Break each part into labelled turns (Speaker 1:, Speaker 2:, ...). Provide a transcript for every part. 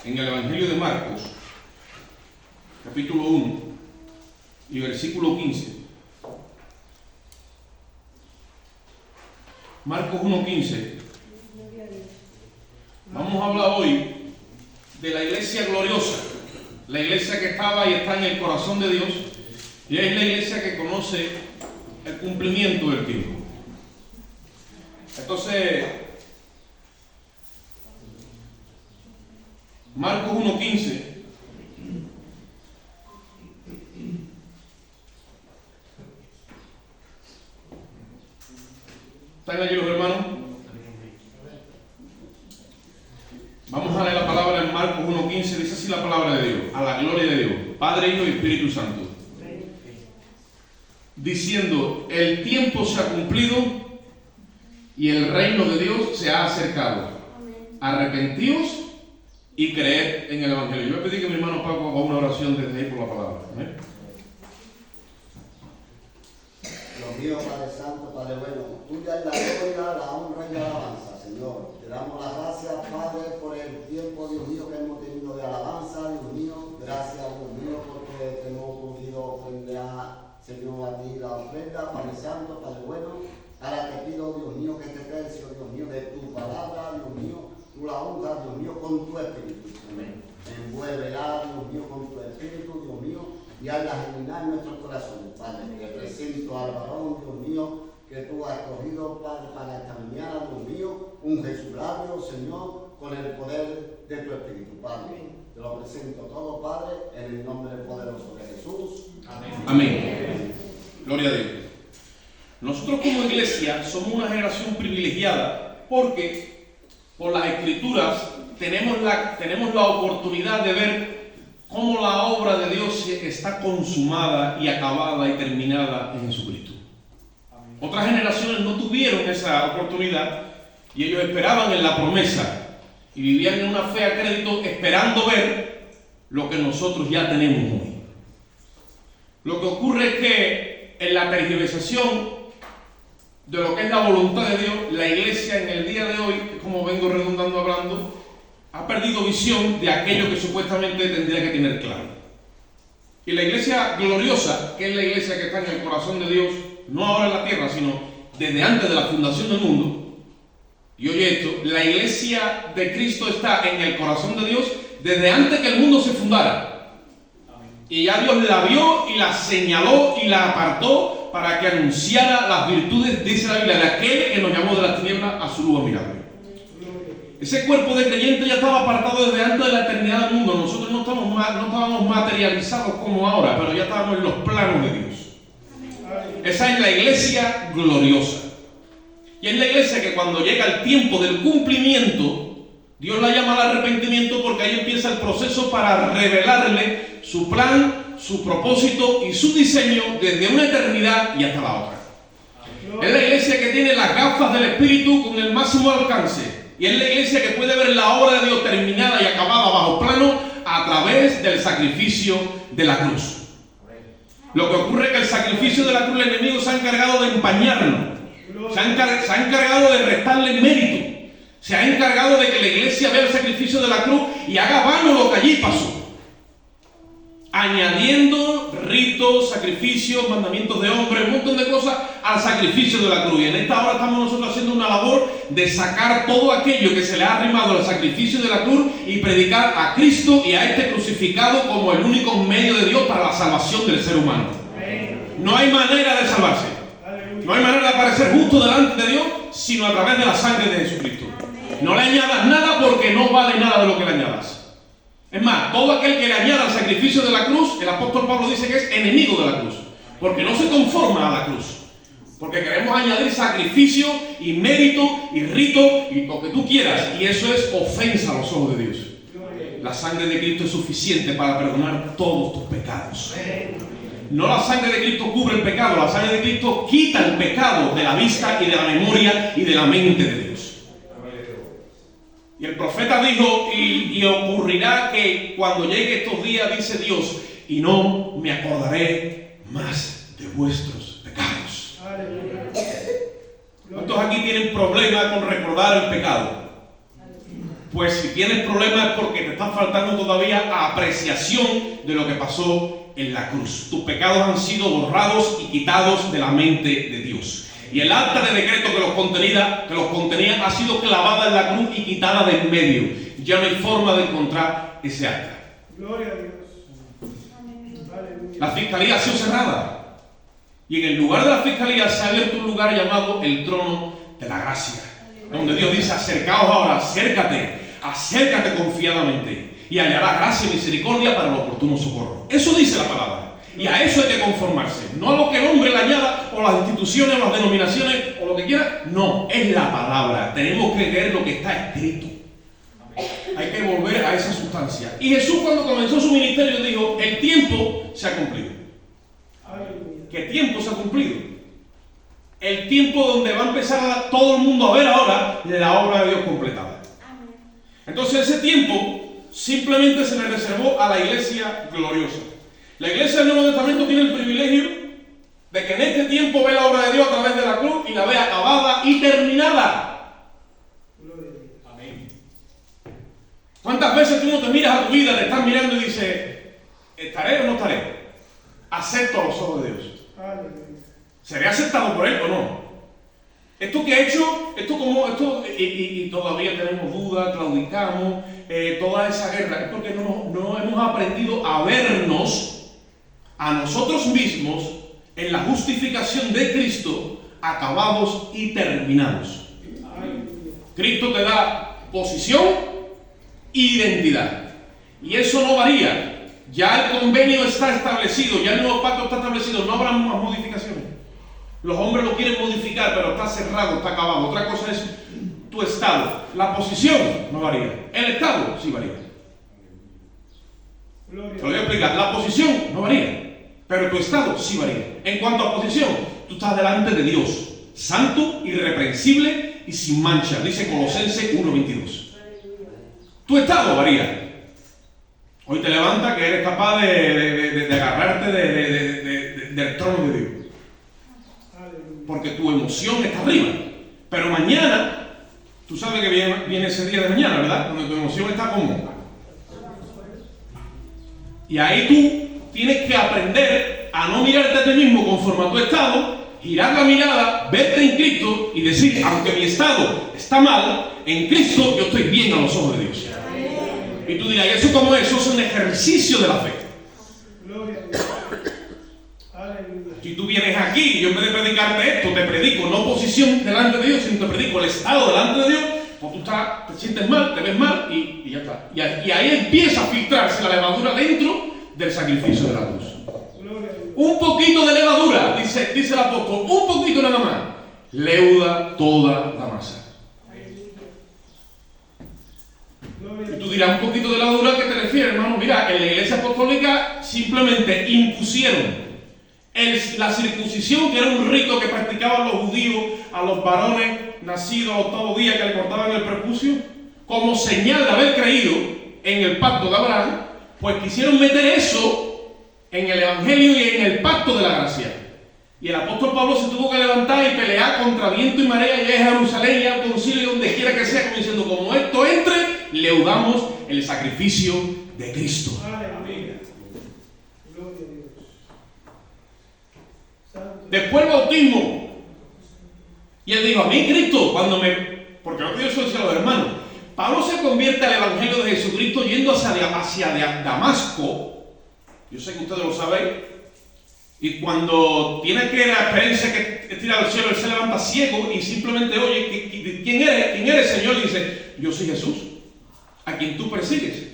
Speaker 1: en el Evangelio de Marcos, capítulo 1 y versículo 15. Marcos 1:15. Vamos a hablar hoy de la iglesia gloriosa, la iglesia que estaba y está en el corazón de Dios, y es la iglesia que conoce el cumplimiento del tiempo. Entonces, Marcos 1:15. ¿Están allí los hermanos? Vamos a leer la palabra en Marcos 1:15. Dice así la palabra de Dios, a la gloria de Dios, Padre, Hijo y Espíritu Santo. Diciendo, el tiempo se ha cumplido y el reino de Dios se ha acercado. Arrepentíos y creed en el Evangelio. Yo voy a pedir que mi hermano Paco haga una oración desde ahí por la palabra. ¿Eh?
Speaker 2: Dios mío, Padre Santo, Padre bueno, tuya es la gloria, la honra y la alabanza, Señor. Te damos las gracias, Padre, por el tiempo, Dios mío, que hemos tenido de alabanza, Dios mío. Gracias, Dios mío, porque te hemos podido ofrendar, Señor, a ti la ofrenda, Padre Santo, Padre bueno. Ahora te pido, Dios mío, que este tercio, Dios mío, de tu palabra, Dios mío, tú la honras, Dios mío, con tu espíritu, Señor. Envuélvela, Dios mío, con tu espíritu, Dios mío, y hazla germinar en nuestros corazones, Padre. Te presento al varón, Dios mío, que tú has escogido, Padre, para esta mañana, Dios mío, unge su labio, Señor, con el poder de tu espíritu, Padre. Te lo presento todo, Padre, en el nombre poderoso de Jesús.
Speaker 1: Amén. Amén. Gloria a Dios. Nosotros como iglesia somos una generación privilegiada porque por las Escrituras tenemos la oportunidad de ver cómo la obra de Dios está consumada y acabada y terminada en Jesucristo. Otras generaciones no tuvieron esa oportunidad y ellos esperaban en la promesa y vivían en una fe a crédito esperando ver lo que nosotros ya tenemos hoy. Lo que ocurre es que en la tergiversación de lo que es la voluntad de Dios, la iglesia en el día de hoy, como vengo redundando hablando, ha perdido visión de aquello que supuestamente tendría que tener claro. Y la iglesia gloriosa, que es la iglesia que está en el corazón de Dios, no ahora en la tierra, sino desde antes de la fundación del mundo, y oye esto, la iglesia de Cristo está en el corazón de Dios desde antes que el mundo se fundara. Y ya Dios la vio y la señaló y la apartó para que anunciara las virtudes, dice la Biblia, de aquel que nos llamó de las tinieblas a su luz admirable. Ese cuerpo de creyentes ya estaba apartado desde antes de la eternidad del mundo. Nosotros no estábamos materializados como ahora, pero ya estábamos en los planos de Dios. Esa es la iglesia gloriosa. Y es la iglesia que cuando llega el tiempo del cumplimiento, Dios la llama al arrepentimiento porque ahí empieza el proceso para revelarle su plan, su propósito y su diseño desde una eternidad y hasta la otra. Es la iglesia que tiene las gafas del Espíritu con el máximo alcance. Y es la iglesia que puede ver la obra de Dios terminada y acabada bajo plano a través del sacrificio de la cruz. Lo que ocurre es que el sacrificio de la cruz, el enemigo se ha encargado de empañarlo. Se ha encargado de restarle mérito. Se ha encargado de que la iglesia vea el sacrificio de la cruz y haga vano lo que allí pasó. Añadiendo ritos, sacrificios, mandamientos de hombres, un montón de cosas al sacrificio de la cruz. Y en esta hora estamos nosotros haciendo una labor de sacar todo aquello que se le ha arrimado al sacrificio de la cruz y predicar a Cristo y a este crucificado como el único medio de Dios para la salvación del ser humano. No hay manera de salvarse. No hay manera de aparecer justo delante de Dios sino a través de la sangre de Jesucristo. No le añadas nada porque no vale nada de lo que le añadas. Es más, todo aquel que le añada al sacrificio de la cruz, el apóstol Pablo dice que es enemigo de la cruz, porque no se conforma a la cruz, porque queremos añadir sacrificio y mérito y rito y lo que tú quieras, y eso es ofensa a los ojos de Dios. La sangre de Cristo es suficiente para perdonar todos tus pecados. No la sangre de Cristo cubre el pecado, la sangre de Cristo quita el pecado de la vista y de la memoria y de la mente de Dios. Y el profeta dijo, y ocurrirá que cuando llegue estos días, dice Dios, y no me acordaré más de vuestros pecados. ¿Cuántos aquí tienen problemas con recordar el pecado? Pues si tienes problemas es porque te está faltando todavía apreciación de lo que pasó en la cruz. Tus pecados han sido borrados y quitados de la mente de Dios. Y el acta de decreto que los contenía ha sido clavada en la cruz y quitada de en medio. Ya no hay forma de encontrar ese acta.
Speaker 3: Gloria a Dios. Aleluya.
Speaker 1: La fiscalía ha sido cerrada. Y en el lugar de la fiscalía se ha abierto un lugar llamado el trono de la gracia. Donde Dios dice, acercaos ahora, acércate confiadamente y hallarás gracia y misericordia para el oportuno socorro. Eso dice la palabra. Y a eso hay que conformarse. No a lo que el hombre le añada, o las instituciones, o las denominaciones, o lo que quiera. No, es la palabra. Tenemos que leer lo que está escrito. Hay que volver a esa sustancia. Y Jesús, cuando comenzó su ministerio, dijo, el tiempo se ha cumplido.
Speaker 3: Aleluya.
Speaker 1: ¿Qué tiempo se ha cumplido? El tiempo donde va a empezar todo el mundo a ver ahora la obra de Dios completada. Entonces ese tiempo simplemente se le reservó a la iglesia gloriosa. La iglesia del Nuevo Testamento tiene el privilegio de que en este tiempo ve la obra de Dios a través de la cruz y la ve acabada y terminada.
Speaker 3: Gloria a Dios.
Speaker 1: Amén. ¿Cuántas veces tú no te miras a tu vida, te estás mirando y dices, ¿estaré o no estaré? Acepto a los ojos de Dios.
Speaker 3: Aleluya.
Speaker 1: ¿Seré aceptado por Él o no? Esto que he hecho, y todavía tenemos dudas, claudicamos, toda esa guerra, es porque no hemos aprendido a vernos a nosotros mismos en la justificación de Cristo, acabados y terminados.
Speaker 3: Aleluya.
Speaker 1: Cristo te da posición e identidad. Y eso no varía. Ya el convenio está establecido, ya el nuevo pacto está establecido, no habrá más modificaciones. Los hombres lo quieren modificar, pero está cerrado, está acabado. Otra cosa es tu estado. La posición no varía. El estado sí varía.
Speaker 3: Gloria a
Speaker 1: Te lo voy a explicar. La posición no varía, pero tu estado sí varía. En cuanto a posición, tú estás delante de Dios, santo, irreprensible y sin mancha. Dice Colosenses 1:22. Tu estado varía. Hoy te levantas que eres capaz de agarrarte del trono de Dios. Porque tu emoción está arriba. Pero mañana, tú sabes que viene ese día de mañana, ¿verdad? Donde tu emoción está como. Y ahí tú tienes que aprender a no mirarte a ti mismo conforme a tu estado, girar la mirada, verte en Cristo y decir, aunque mi estado está mal, en Cristo yo estoy bien a los ojos de Dios. Y tú dirás, ¿y eso cómo es? Eso es un ejercicio de la fe.
Speaker 3: Gloria a Dios. Aleluya.
Speaker 1: Si tú vienes aquí y yo en vez de predicarte esto, te predico no posición delante de Dios, sino te predico el estado delante de Dios, pues tú te sientes mal, te ves mal y ya está. Y ahí empieza a filtrarse la levadura dentro del sacrificio de la cruz.
Speaker 3: Gloria a Dios.
Speaker 1: Un poquito de levadura, dice el apóstol, un poquito nada más, leuda toda la masa. Y tú dirás, un poquito de levadura, ¿a qué te refieres, hermano? Mira, en la iglesia apostólica simplemente impusieron la circuncisión, que era un rito que practicaban los judíos a los varones nacidos al octavo día que le cortaban el prepucio, como señal de haber creído en el pacto de Abraham, pues quisieron meter eso en el evangelio y en el pacto de la gracia. Y el apóstol Pablo se tuvo que levantar y pelear contra viento y marea y a Jerusalén y al concilio y donde quiera que sea, como diciendo, como esto entre, leudamos el sacrificio de Cristo.
Speaker 3: Aleluya. Gloria a Dios. Santo.
Speaker 1: Después el bautismo. Y él dijo, a mí Cristo, porque no te dio eso decía a los hermanos. Pablo se convierte al evangelio de Jesucristo yendo hacia Damasco. Yo sé que ustedes lo sabéis. Y cuando tiene que la experiencia que tira al cielo, él se levanta ciego y simplemente oye, ¿quién eres, Señor? Y dice, yo soy Jesús, a quien tú persigues.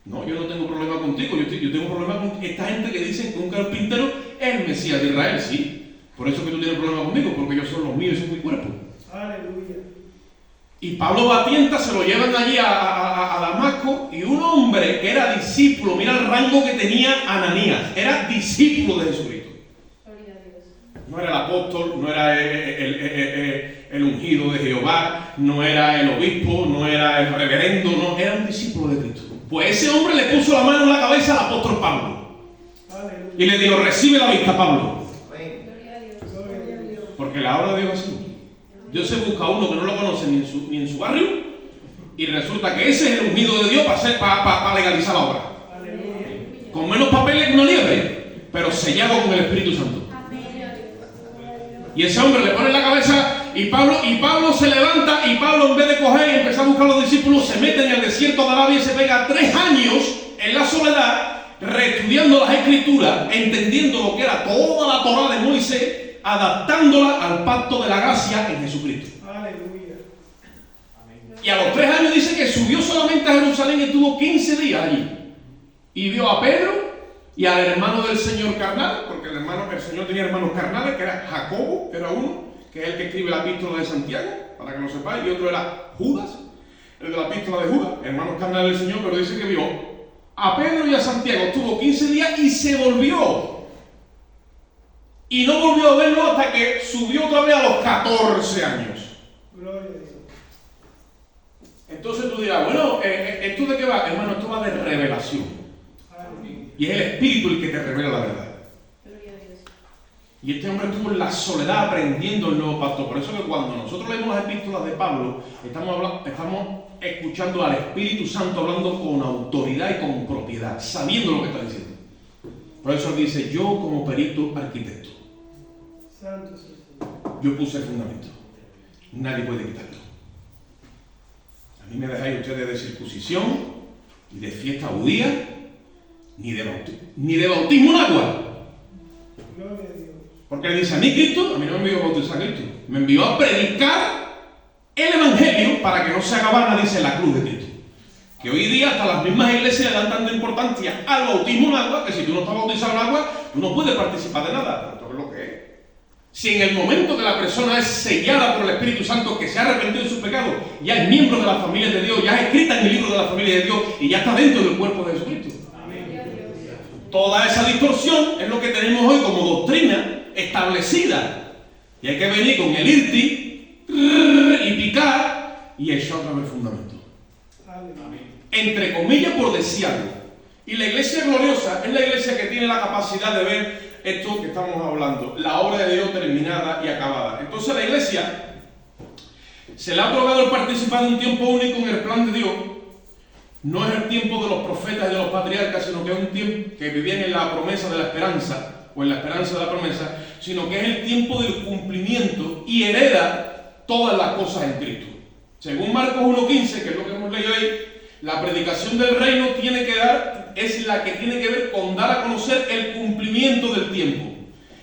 Speaker 1: No, yo no tengo problema contigo, yo tengo problema con esta gente que dicen que un carpintero es el Mesías de Israel, sí. Por eso que tú tienes problema conmigo, porque yo soy los míos y soy mi cuerpo.
Speaker 3: Aleluya.
Speaker 1: Y Pablo Batienta se lo llevan allí a Damasco, y un hombre que era discípulo, mira el rango que tenía Ananías, era discípulo de Jesucristo. No era el apóstol, no era el ungido de Jehová, no era el obispo, no era el reverendo, no, era un discípulo de Cristo. Pues ese hombre le puso la mano en la cabeza al apóstol Pablo.
Speaker 3: Aleluya.
Speaker 1: Y le dijo, recibe la vista, Pablo.
Speaker 3: Gloria a Dios.
Speaker 1: Porque la obra de Dios es así. Dios se busca a uno que no lo conoce ni en su barrio, Y resulta que ese es el ungido de Dios para legalizar la obra.
Speaker 3: Aleluya.
Speaker 1: Con menos papeles que una liebre, pero sellado con el Espíritu Santo. Y ese hombre le pone en la cabeza y Pablo se levanta y Pablo, en vez de coger y empezar a buscar a los discípulos, se mete en el desierto de Arabia y se pega 3 años en la soledad, reestudiando las Escrituras, entendiendo lo que era toda la Torá de Moisés, adaptándola al pacto de la gracia en Jesucristo.
Speaker 3: Aleluya.
Speaker 1: Y a los 3 años dice que subió solamente a Jerusalén y estuvo 15 días allí. Y vio a Pedro y al hermano del Señor carnal, porque el Señor tenía hermanos carnales, que era Jacobo, era uno, que es el que escribe la epístola de Santiago, para que lo sepáis, y otro era Judas, el de la epístola de Judas, hermanos carnales del Señor, pero dice que vio a Pedro y a Santiago, estuvo 15 días y se volvió. Y no volvió a verlo hasta que subió otra vez a los 14 años.
Speaker 3: Gloria a Dios.
Speaker 1: Entonces tú dirás, bueno, ¿esto de qué va? Hermano, esto va de revelación.
Speaker 3: Aleluya.
Speaker 1: Y es el Espíritu el que te revela la verdad. Y este hombre estuvo en la soledad aprendiendo el nuevo pacto. Por eso que cuando nosotros leemos las epístolas de Pablo, estamos escuchando al Espíritu Santo hablando con autoridad y con propiedad, sabiendo lo que está diciendo. Por eso él dice, yo como perito arquitecto,
Speaker 3: Santo es el Señor.
Speaker 1: yo puse el fundamento. Nadie puede quitarlo. A mí me dejáis ustedes de circuncisión, ni de fiesta judía, ni de bautismo en agua.
Speaker 3: Gloria a Dios.
Speaker 1: Porque él dice, a mí Cristo, a mí no me envió a bautizar a Cristo, me envió a predicar el Evangelio para que no se haga vana, dice, la cruz de Cristo. Que hoy día hasta las mismas iglesias le dan tanta importancia al bautismo en agua, que si tú no estás bautizado en agua, tú no puedes participar de nada. Pero esto es lo que es. Si en el momento que la persona es sellada por el Espíritu Santo, que se ha arrepentido de sus pecados, ya es miembro de la familia de Dios, ya es escrita en el libro de la familia de Dios y ya está dentro del cuerpo de Jesucristo. Toda esa distorsión es lo que tenemos hoy como doctrina establecida. Y hay que venir con el irti y picar y echar otra vez el fundamento. Entre comillas, por desearlo. Y la iglesia gloriosa es la iglesia que tiene la capacidad de ver esto que estamos hablando, la obra de Dios terminada y acabada. Entonces a la iglesia se le ha otorgado el participar de un tiempo único en el plan de Dios. No es el tiempo de los profetas y de los patriarcas, sino que es un tiempo que vivían en la promesa de la esperanza, o en la esperanza de la promesa, sino que es el tiempo del cumplimiento y hereda todas las cosas en Cristo. Según Marcos 1.15, que es lo que hemos leído ahí, la predicación del reino es la que tiene que ver con dar a conocer el cumplimiento del tiempo.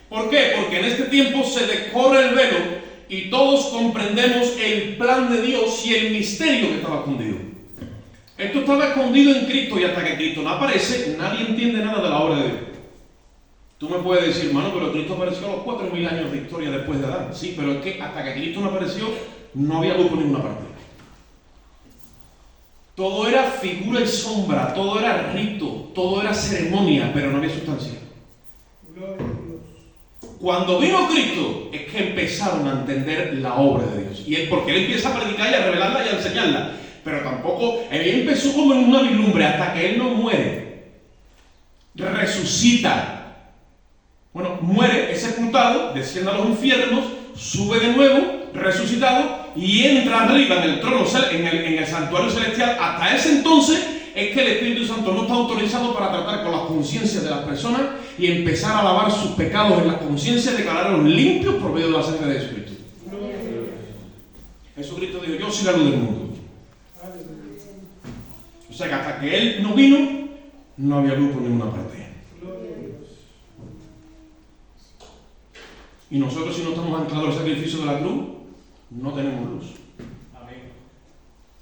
Speaker 1: ¿Por qué? Porque en este tiempo se descorre el velo y todos comprendemos el plan de Dios y el misterio que estaba escondido. Esto estaba escondido en Cristo y hasta que Cristo no aparece, nadie entiende nada de la obra de Dios. Tú me puedes decir, hermano, pero Cristo apareció a los 4.000 años de historia después de Adán. Sí, pero es que hasta que Cristo no apareció, no había luz por ninguna parte. Todo era figura y sombra, todo era rito, todo era ceremonia, pero no había sustancia.
Speaker 3: Gloria a Dios.
Speaker 1: Cuando vino Cristo, es que empezaron a entender la obra de Dios. Y es porque Él empieza a predicar y a revelarla y a enseñarla. Pero tampoco, Él empezó como en una vislumbre hasta que Él no muere. Resucita. Bueno, muere, es sepultado, desciende a los infiernos, sube de nuevo, resucitado, y entra arriba en el trono, en el santuario celestial. Hasta ese entonces es que el Espíritu Santo no está autorizado para tratar con las conciencias de las personas y empezar a lavar sus pecados en las conciencias, declararlos limpios por medio de la sangre de Jesucristo. Jesucristo dijo, yo soy la luz del mundo. O sea que hasta que Él no vino, no había luz por ninguna parte. Y nosotros, si no estamos anclados al sacrificio de la cruz, no tenemos luz.
Speaker 3: Amén.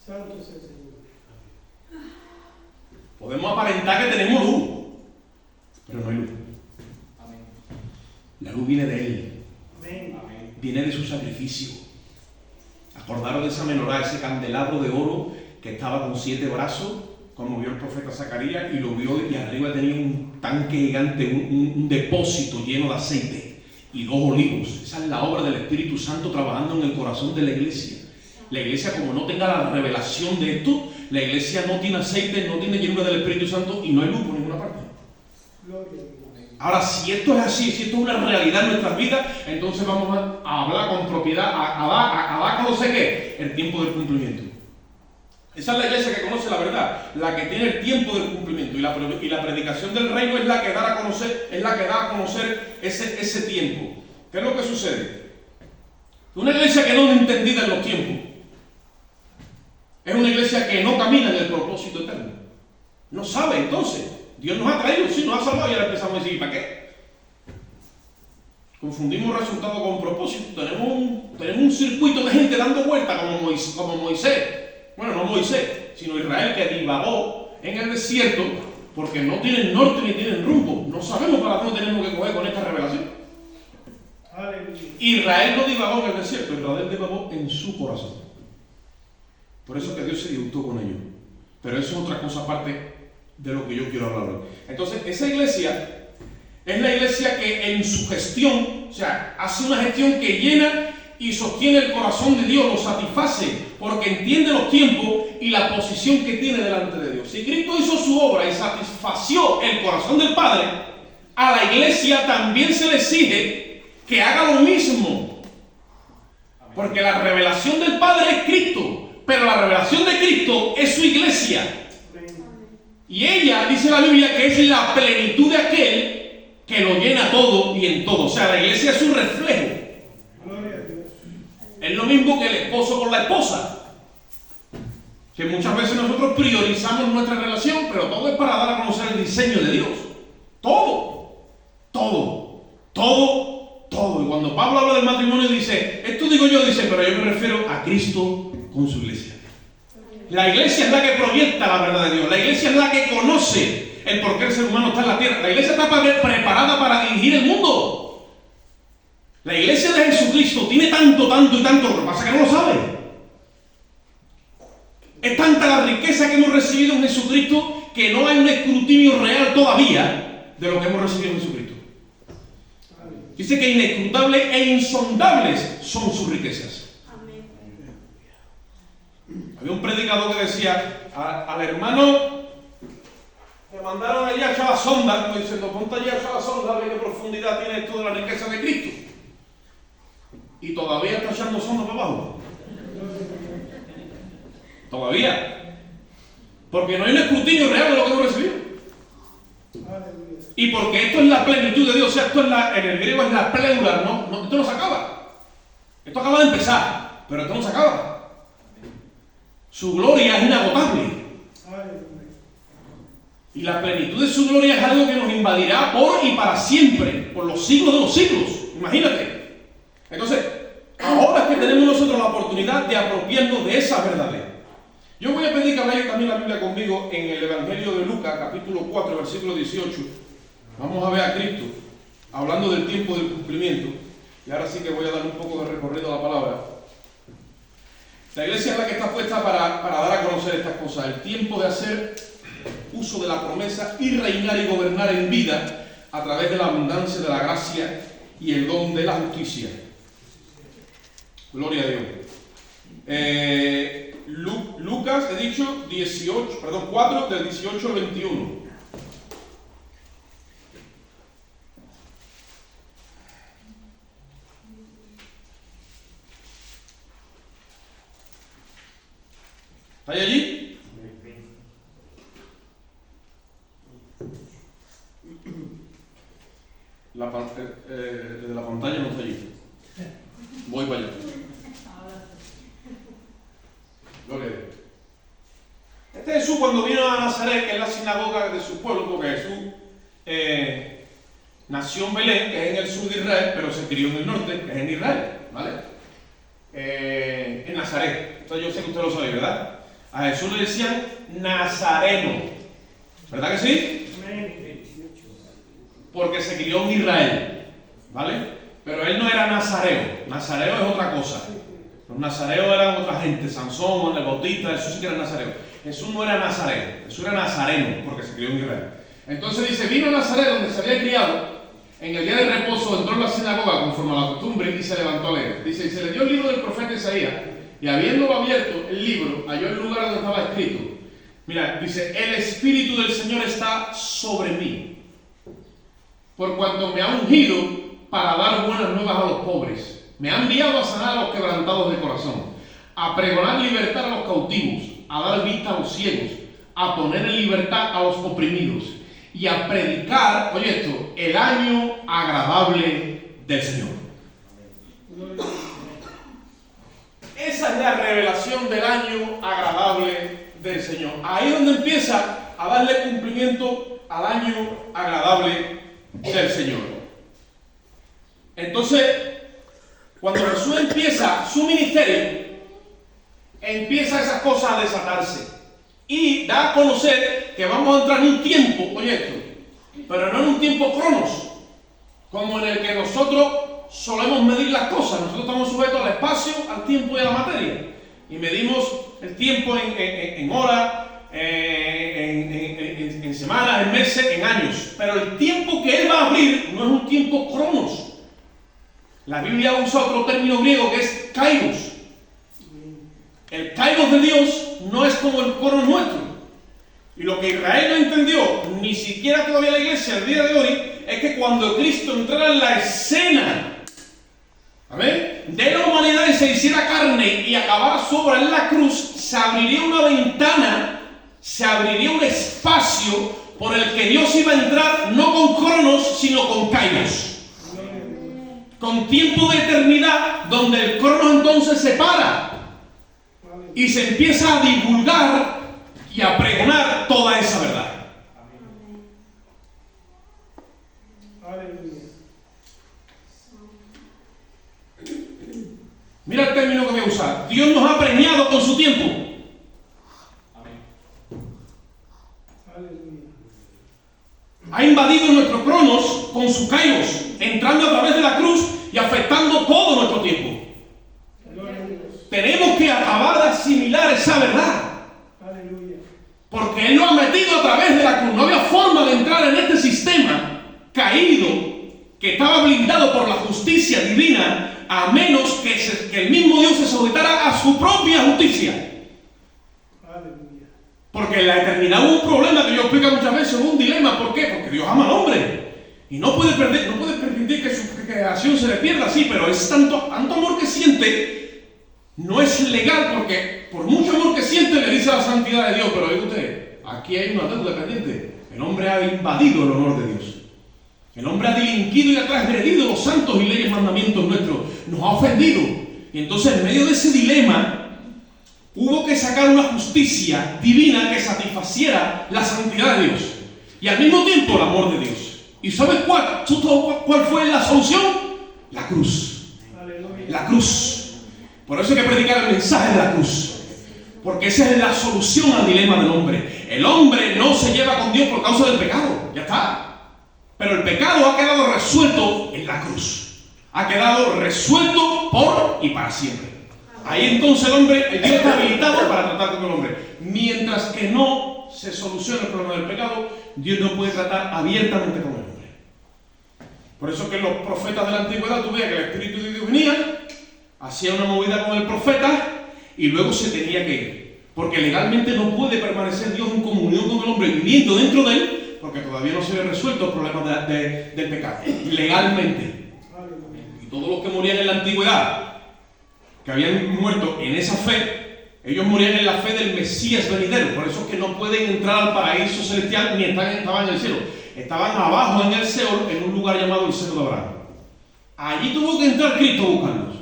Speaker 3: Santo es el Señor.
Speaker 1: Podemos aparentar que tenemos luz, pero no hay luz.
Speaker 3: Amén.
Speaker 1: La luz viene de Él.
Speaker 3: Amén.
Speaker 1: Viene de su sacrificio. Acordaros de esa menorá, ese candelabro de oro que estaba con 7 brazos, como vio el profeta Zacarías, y lo vio, y arriba tenía un tanque gigante, un depósito lleno de aceite y 2 olivos. Esa es la obra del Espíritu Santo trabajando en el corazón de la iglesia. La iglesia, como no tenga la revelación de esto, la iglesia no tiene aceite, no tiene llenura del Espíritu Santo y no hay luz por ninguna parte. Ahora, si esto es así, si esto es una realidad en nuestras vidas, entonces vamos a hablar con propiedad, a dar a conocer ¿qué? El tiempo del cumplimiento. Esa es la iglesia que conoce la verdad, la que tiene el tiempo del cumplimiento, y la predicación del reino es la que da a conocer ese tiempo. ¿Qué es lo que sucede? Una iglesia que no es entendida en los tiempos es una iglesia que no camina en el propósito eterno. No sabe, entonces. Dios nos ha traído, sí, nos ha salvado y ahora empezamos a decir, ¿para qué? Confundimos resultado con propósito. Tenemos un circuito de gente dando vueltas como Moisés. Bueno, no Moisés, sino Israel, que divagó en el desierto porque no tienen norte ni tienen rumbo. No sabemos para dónde tenemos que coger con esta revelación.
Speaker 3: Aleluya.
Speaker 1: Israel no divagó en el desierto, Israel divagó en su corazón. Por eso que Dios se disgustó con ellos. Pero eso es otra cosa aparte de lo que yo quiero hablar hoy. Entonces, esa iglesia es la iglesia que en su gestión, o sea, hace una gestión que llena y sostiene el corazón de Dios, lo satisface, porque entiende los tiempos y la posición que tiene delante de Dios. Si Cristo hizo su obra y satisfació el corazón del Padre, a la iglesia también se le exige que haga lo mismo. Porque la revelación del Padre es Cristo, pero la revelación de Cristo es su iglesia. Y ella, dice la Biblia, que es la plenitud de aquel que lo llena todo y en todo. O sea, la iglesia es su reflejo.
Speaker 3: Gloria a Dios.
Speaker 1: Es lo mismo que el esposo con la esposa. Que muchas veces nosotros priorizamos nuestra relación, pero todo es para dar a conocer el diseño de Dios. Todo. Y cuando Pablo habla del matrimonio dice, esto digo yo, dice, pero yo me refiero a Cristo con su iglesia. La iglesia es la que proyecta la verdad de Dios. La iglesia es la que conoce el por qué el ser humano está en la tierra. La iglesia está preparada para dirigir el mundo. La iglesia de Jesucristo tiene tanto, lo que pasa es que no lo sabe. Es tanta la riqueza que hemos recibido en Jesucristo que no hay un escrutinio real todavía de lo que hemos recibido en Jesucristo. Dice que inescrutables e insondables son sus riquezas. Había un predicador que decía al hermano que mandaron allí a echar la sonda, como diciendo, ponte allí a echar la sonda, a ver qué profundidad tiene esto de la riqueza de Cristo. Y todavía está echando sonda para abajo. Todavía. Porque no hay un escrutinio real de lo que hemos recibido. Y porque esto es la plenitud de Dios, o sea, esto en el griego es la pleura, esto no se acaba. Esto acaba de empezar, pero esto no se acaba. Su gloria es inagotable. Y la plenitud de su gloria es algo que nos invadirá por y para siempre, por los siglos de los siglos. Imagínate. Entonces, ahora es que tenemos nosotros la oportunidad de apropiarnos de esa verdad. Yo voy a pedir que habléis también la Biblia conmigo en el Evangelio de Lucas, capítulo 4, versículo 18. Vamos a ver a Cristo hablando del tiempo del cumplimiento. Y ahora sí que voy a dar un poco de recorrido a la palabra. La iglesia es la que está puesta para dar a conocer estas cosas. El tiempo de hacer uso de la promesa y reinar y gobernar en vida a través de la abundancia de la gracia y el don de la justicia. Gloria a Dios. Lucas, he dicho, 4 del 18 al 21. ¿Estáis allí? La pantalla no está allí. Voy para allá. Gloria a Dios. Este Jesús, cuando vino a Nazaret, que es la sinagoga de su pueblo, porque Jesús nació en Belén, que es en el sur de Israel, pero se crió en el norte, que es en Israel, ¿vale? En Nazaret. Entonces yo sé que usted lo sabe, ¿verdad? A Jesús le decían Nazareno, ¿verdad que sí? Porque se crió en Israel, ¿vale? Pero él no era nazareo. Nazareo es otra cosa. Los nazareos eran otra gente, Sansón, Juan el Bautista, Jesús sí que era nazareo. Jesús no era nazareo, Jesús era nazareno, porque se crió en Israel. Entonces dice, vino a Nazaret, donde se había criado, en el día de reposo entró en la sinagoga conforme a la costumbre y se levantó a leer. Dice, y se le dio el libro del profeta Isaías, y habiéndolo abierto el libro, halló el lugar donde estaba escrito. Mira, dice, el Espíritu del Señor está sobre mí, por cuanto me ha ungido para dar buenas nuevas a los pobres. Me ha enviado a sanar a los quebrantados de corazón, a pregonar libertad a los cautivos a dar vista a los ciegos, a poner en libertad a los oprimidos y a predicar, oye esto, el año agradable del Señor. Esa es la revelación del año agradable del Señor. Ahí es donde empieza a darle cumplimiento al año agradable del Señor. Entonces, cuando Jesús empieza su ministerio, empieza esas cosas a desatarse y da a conocer que vamos a entrar en un tiempo, oye esto, pero no en un tiempo cronos, como en el que nosotros solemos medir las cosas. Nosotros estamos sujetos al espacio, al tiempo y a la materia, y medimos el tiempo en horas, en semanas, en meses, en años. Pero el tiempo que Él va a abrir no es un tiempo cronos. La Biblia usa otro término griego que es kairos. El kairos de Dios no es como el cronos nuestro. Y lo que Israel no entendió, ni siquiera todavía la iglesia el día de hoy, es que cuando Cristo entrara en la escena, ¿amén?, de la humanidad y se hiciera carne y acabara su obra en la cruz, se abriría una ventana, se abriría un espacio por el que Dios iba a entrar no con cronos, sino con kairos. Con tiempo de eternidad, donde el cronos entonces se para y se empieza a divulgar y a pregonar toda esa verdad.
Speaker 3: Aleluya.
Speaker 1: Mira el término que voy a usar. Dios nos ha premiado con su tiempo.
Speaker 3: Aleluya.
Speaker 1: Ha invadido nuestros cronos con su kairos, entrando a través de la cruz y afectando todo nuestro tiempo.
Speaker 3: Gloria a Dios.
Speaker 1: Tenemos que acabar de asimilar esa verdad,
Speaker 3: Aleluya.
Speaker 1: porque Él lo ha metido a través de la cruz. No había forma de entrar en este sistema caído que estaba blindado por la justicia divina, a menos que el mismo Dios se sujetara a su propia justicia.
Speaker 3: Aleluya.
Speaker 1: Porque en la eternidad hubo un problema que yo explico muchas veces, hubo un dilema. ¿Por qué? Porque Dios ama al hombre y no puede permitir que su creación se le pierda. Sí, pero es tanto amor que siente, no es legal, porque por mucho amor que siente le dice la santidad de Dios. Pero oiga usted, aquí hay una deuda pendiente. El hombre ha invadido el honor de Dios. El hombre ha delinquido y ha transgredido los santos y leyes mandamientos nuestros. Nos ha ofendido. Y entonces en medio de ese dilema hubo que sacar una justicia divina que satisfaciera la santidad de Dios y al mismo tiempo el amor de Dios. ¿Y sabes cuál fue la solución? La cruz.
Speaker 3: Aleluya.
Speaker 1: La cruz. Por eso hay que predicar el mensaje de la cruz, porque esa es la solución al dilema del hombre. El hombre no se lleva con Dios por causa del pecado. Ya está. Pero el pecado ha quedado resuelto en la cruz. Ha quedado resuelto por y para siempre. Ahí entonces el Dios está habilitado para tratar con el hombre. Mientras que no se solucione el problema del pecado, Dios no puede tratar abiertamente con el hombre. Por eso que los profetas de la antigüedad, tú veías que el Espíritu de Dios venía, hacía una movida con el profeta y luego se tenía que ir. Porque legalmente no puede permanecer Dios en comunión con el hombre, viviendo dentro de él, porque todavía no se había resuelto el problema del pecado. Legalmente. Y todos los que morían en la antigüedad, que habían muerto en esa fe, ellos morían en la fe del Mesías venidero. Por eso es que no pueden entrar al paraíso celestial ni estaban en el cielo. Estaban abajo en el Seol, en un lugar llamado el seno de Abraham. Allí tuvo que entrar Cristo a buscarlos,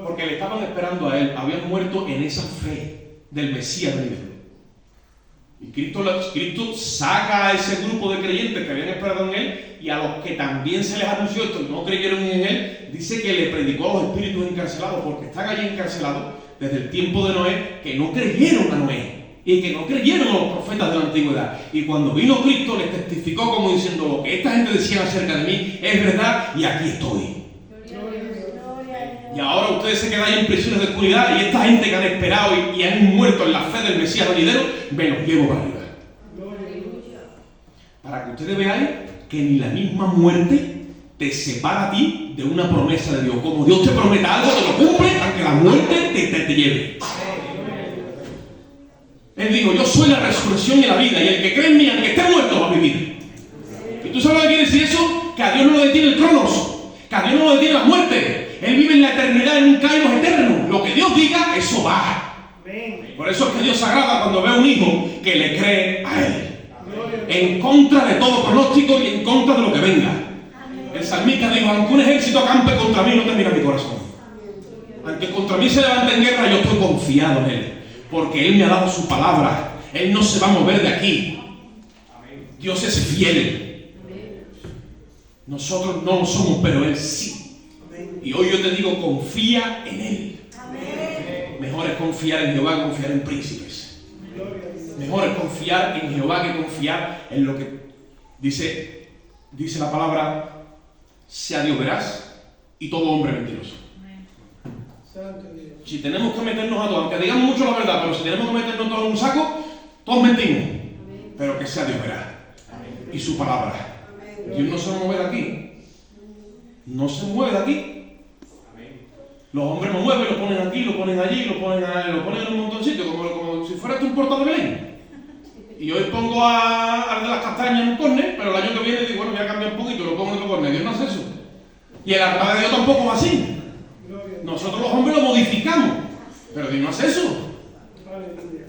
Speaker 1: porque le estaban esperando a él. Habían muerto en esa fe del Mesías venidero. Y Cristo saca a ese grupo de creyentes que habían esperado en él, y a los que también se les anunció esto y no creyeron en él, dice que le predicó a los espíritus encarcelados, porque están allí encarcelados desde el tiempo de Noé, que no creyeron a Noé y que no creyeron a los profetas de la antigüedad. Y cuando vino Cristo les testificó como diciendo: lo que esta gente decía acerca de mí es verdad y aquí estoy. Y ahora ustedes se quedan en prisiones de oscuridad, y esta gente que han esperado y han muerto en la fe del Mesías venidero, me los llevo para arriba. Para que ustedes veáis que ni la misma muerte te separa a ti de una promesa de Dios. Como Dios te promete algo, te lo cumple, aunque la muerte te lleve. Él dijo: yo soy la resurrección y la vida, y el que cree en mí, aunque esté muerto, va a vivir. ¿Y tú sabes lo que quiere decir eso? Que a Dios no lo detiene el cronos, que a Dios no lo detiene la muerte. Él vive en la eternidad en un kairos eterno. Lo que Dios diga, eso va.
Speaker 3: Amén.
Speaker 1: Por eso es que Dios se agrada cuando ve a un hijo que le cree a Él.
Speaker 3: Gloria a Dios.
Speaker 1: En contra de todo pronóstico y en contra de lo que venga. El salmista dijo, aunque un ejército acampe contra mí, no temerá mi corazón. Aunque contra mí se levante en guerra, yo estoy confiado en Él. Porque Él me ha dado su palabra. Él no se va a mover de aquí. Dios es fiel. Nosotros no lo somos, pero Él sí. Y hoy yo te digo, confía en Él. Mejor es confiar en Jehová que confiar en príncipes. Mejor es confiar en Jehová que confiar en lo que dice la palabra, sea Dios veraz y todo hombre mentiroso.
Speaker 3: Santo Dios.
Speaker 1: Si tenemos que meternos a todos, aunque digamos mucho la verdad, pero si tenemos que meternos todos en un saco, todos mentimos. Pero que sea Dios veraz y su palabra. Dios no se va a mover de aquí. No se mueve de aquí. Los hombres lo mueven, lo ponen aquí, lo ponen allí, lo ponen en un montón de sitios, como si fuera un portal de Belén. Y hoy pongo al de las castañas en un córner, pero el año que viene digo, bueno, voy a cambiar un poquito, lo pongo en otro córner. Dios no hace eso. Y el altar de Dios tampoco va así. Nosotros los hombres lo modificamos, pero Dios no hace eso.
Speaker 3: Aleluya.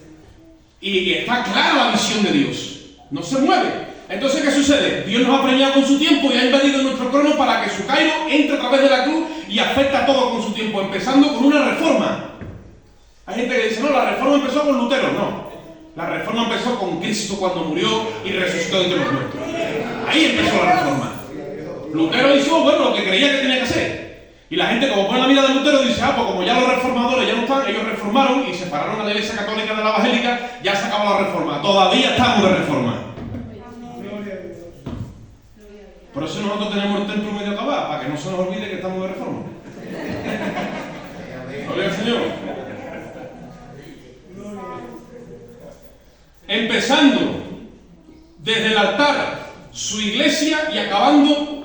Speaker 1: Y está clara la visión de Dios. No se mueve. Entonces, ¿qué sucede? Dios nos ha premiado con su tiempo y ha invadido nuestro trono para que su cairo entre a través de la cruz y afecta a todo con su tiempo, empezando con una reforma. Hay gente que dice, no, la reforma empezó con Lutero. No. La reforma empezó con Cristo cuando murió y resucitó de entre los muertos. Ahí empezó la reforma. Lutero hizo, bueno, lo que creía que tenía que hacer. Y la gente, como pone la vida de Lutero, dice, pues como ya los reformadores ya no están, ellos reformaron y separaron a la Iglesia Católica de la Evangélica, ya se acabó la reforma. Todavía estamos de reforma.
Speaker 3: Gloria a Dios.
Speaker 1: Por eso nosotros tenemos el templo medio acabado, para que no se nos olvide que estamos de reforma. Gloria al Señor. Empezando desde el altar, su iglesia, y acabando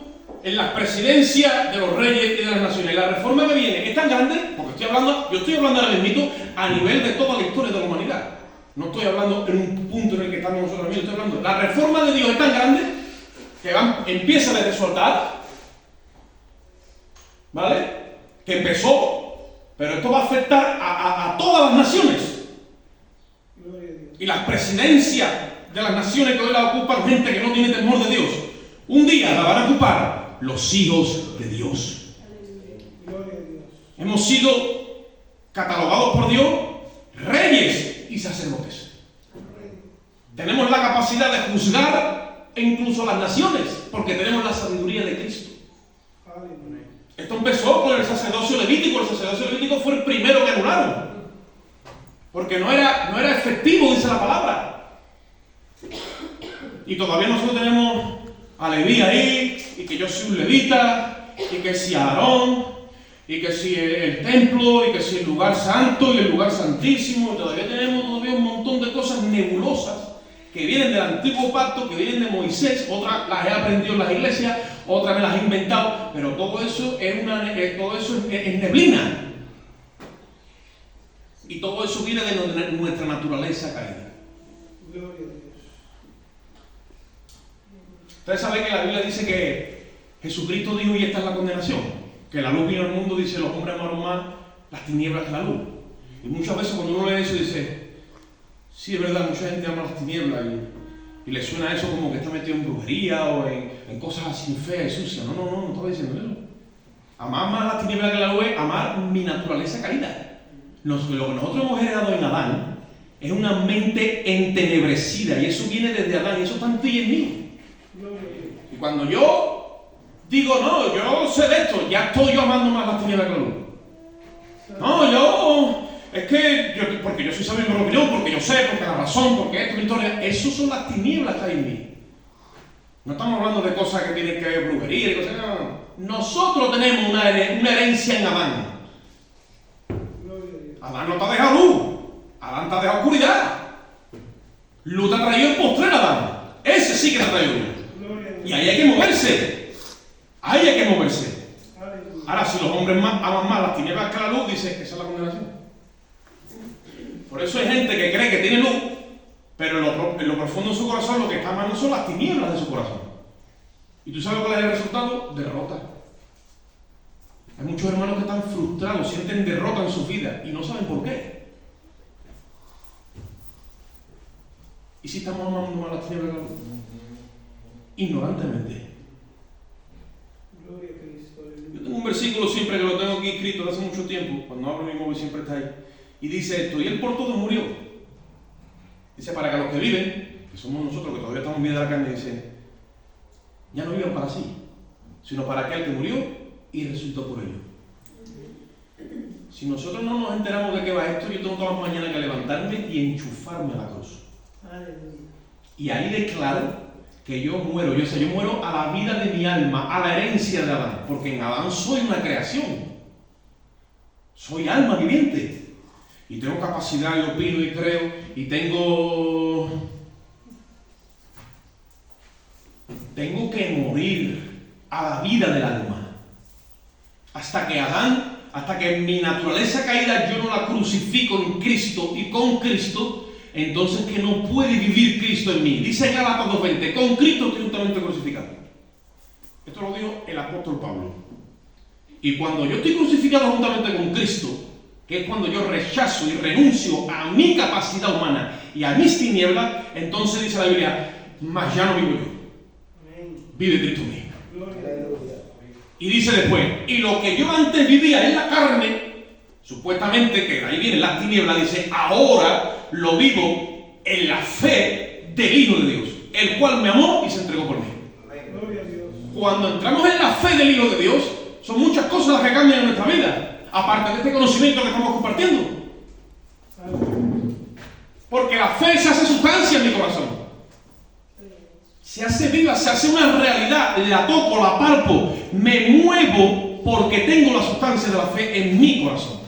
Speaker 1: en las presidencias de los reyes y de las naciones. La reforma que viene es tan grande, porque yo estoy hablando ahora mismo a nivel de toda la historia de la humanidad. No estoy hablando en un punto en el que estamos nosotros mismos, estoy hablando. La reforma de Dios es tan grande que empieza desde su altar, ¿vale? Que empezó, pero esto va a afectar a todas las naciones.
Speaker 3: Gloria a Dios.
Speaker 1: Y las presidencias de las naciones que hoy la ocupan gente que no tiene temor de Dios, un día la van a ocupar los hijos de Dios.
Speaker 3: Gloria a Dios.
Speaker 1: Hemos sido catalogados por Dios reyes y sacerdotes. Tenemos la capacidad de juzgar incluso las naciones, porque tenemos la sabiduría de Cristo.
Speaker 3: Aleluya.
Speaker 1: Esto empezó con el sacerdocio levítico. El sacerdocio levítico fue el primero que anularon, porque no era efectivo, dice la palabra. Y todavía nosotros tenemos a Leví ahí, y que yo soy un levita, y que si Aarón, y que si el templo, y que si el lugar santo y el lugar santísimo. Todavía tenemos un montón de cosas nebulosas que vienen del antiguo pacto, que vienen de Moisés. Otras las he aprendido en las iglesias, otras me las he inventado, pero todo eso es neblina. Y todo eso viene de nuestra naturaleza caída.
Speaker 3: Gloria a Dios.
Speaker 1: Ustedes saben que la Biblia dice que Jesucristo dijo, y esta es la condenación, que la luz vino al mundo, dice, los hombres amaron más las tinieblas que la luz. Y muchas veces cuando uno lee eso dice, sí, es verdad, mucha gente ama las tinieblas y le suena eso como que está metido en brujería o en cosas así feas y sucias. No estaba diciendo eso. Amar más las tinieblas que la luz es amar mi naturaleza caída. Lo que nosotros hemos heredado en Adán es una mente entenebrecida, y eso viene desde Adán, y eso está en ti y en mí. Y cuando yo digo, no, yo sé de esto, ya estoy yo amando más las tinieblas que la luz. No, porque yo soy sabio en mi opinión, porque yo sé, porque la razón, porque esto, mi historia, eso son las tinieblas que hay en mí. No estamos hablando de cosas que tienen que ver brujería y cosas, no. Nosotros tenemos una herencia en Adán. Adán no te ha dejado luz, Adán te ha dejado oscuridad. Luz te ha traído el postrer Adán. Ese sí que te ha traído luz. Y ahí hay que moverse. Ahí hay que moverse. Ahora, si los hombres aman más las tinieblas que la luz, dice que esa es la condenación. Por eso hay gente que cree que tiene luz, pero en lo profundo de su corazón lo que está amando son las tinieblas de su corazón. ¿Y tú sabes cuál es el resultado? Derrota. Hay muchos hermanos que están frustrados, sienten derrota en su vida y no saben por qué. ¿Y si estamos amando más las tinieblas que la luz? Ignorantemente.
Speaker 3: Gloria a Cristo.
Speaker 1: Yo
Speaker 3: Aleluya.
Speaker 1: tengo un versículo siempre que lo tengo aquí escrito desde hace mucho tiempo, cuando abro mi móvil siempre está ahí, y dice esto: y él por todo murió. Dice, para que los que viven, que somos nosotros que todavía estamos en vida de la carne, dice, ya no vivan para sí, sino para aquel que murió y resucitó por ellos. Si nosotros no nos enteramos de qué va esto, yo tengo todas las mañanas que levantarme y enchufarme a la cruz.
Speaker 3: Aleluya.
Speaker 1: Y ahí declaro que yo muero, yo muero a la vida de mi alma, a la herencia de Adán, porque en Adán soy una creación, soy alma viviente, y tengo capacidad, y opino y creo, y tengo que morir a la vida del alma, hasta que mi naturaleza caída yo no la crucifico en Cristo y con Cristo. Entonces que no puede vivir Cristo en mí. Dice Gálatas 2:20, con Cristo estoy juntamente crucificado. Esto lo dijo el apóstol Pablo. Y cuando yo estoy crucificado juntamente con Cristo, que es cuando yo rechazo y renuncio a mi capacidad humana y a mis tinieblas, entonces dice la Biblia, mas ya no vivo yo,
Speaker 3: Amén.
Speaker 1: vive Cristo en mí.
Speaker 3: Gloria a Dios.
Speaker 2: Aleluya.
Speaker 1: Y dice después, y lo que yo antes vivía en la carne, supuestamente que de ahí vienen las tinieblas, dice, ahora lo vivo en la fe del Hijo de Dios, el cual me amó y se entregó por mí.
Speaker 3: Gloria a Dios.
Speaker 1: Cuando entramos en la fe del Hijo de Dios, son muchas cosas las que cambian en nuestra vida, aparte de este conocimiento que estamos compartiendo.
Speaker 3: Aleluya.
Speaker 1: Porque la fe se hace sustancia en mi corazón. Se hace viva, se hace una realidad, la toco, la palpo, me muevo porque tengo la sustancia de la fe en mi corazón.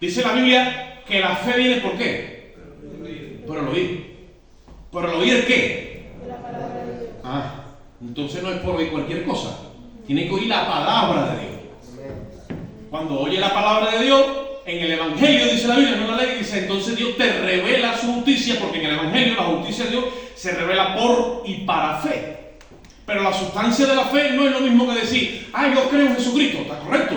Speaker 1: Dice la Biblia que la fe viene ¿por qué? Por el oír. ¿Por el oír qué? Ah, entonces no es por oír cualquier cosa. Tiene que oír la palabra de Dios. Cuando oye la palabra de Dios, en el Evangelio, dice la Biblia, no la ley, dice, entonces Dios te revela su justicia, porque en el Evangelio la justicia de Dios se revela por y para fe. Pero la sustancia de la fe no es lo mismo que decir, yo creo en Jesucristo, está correcto,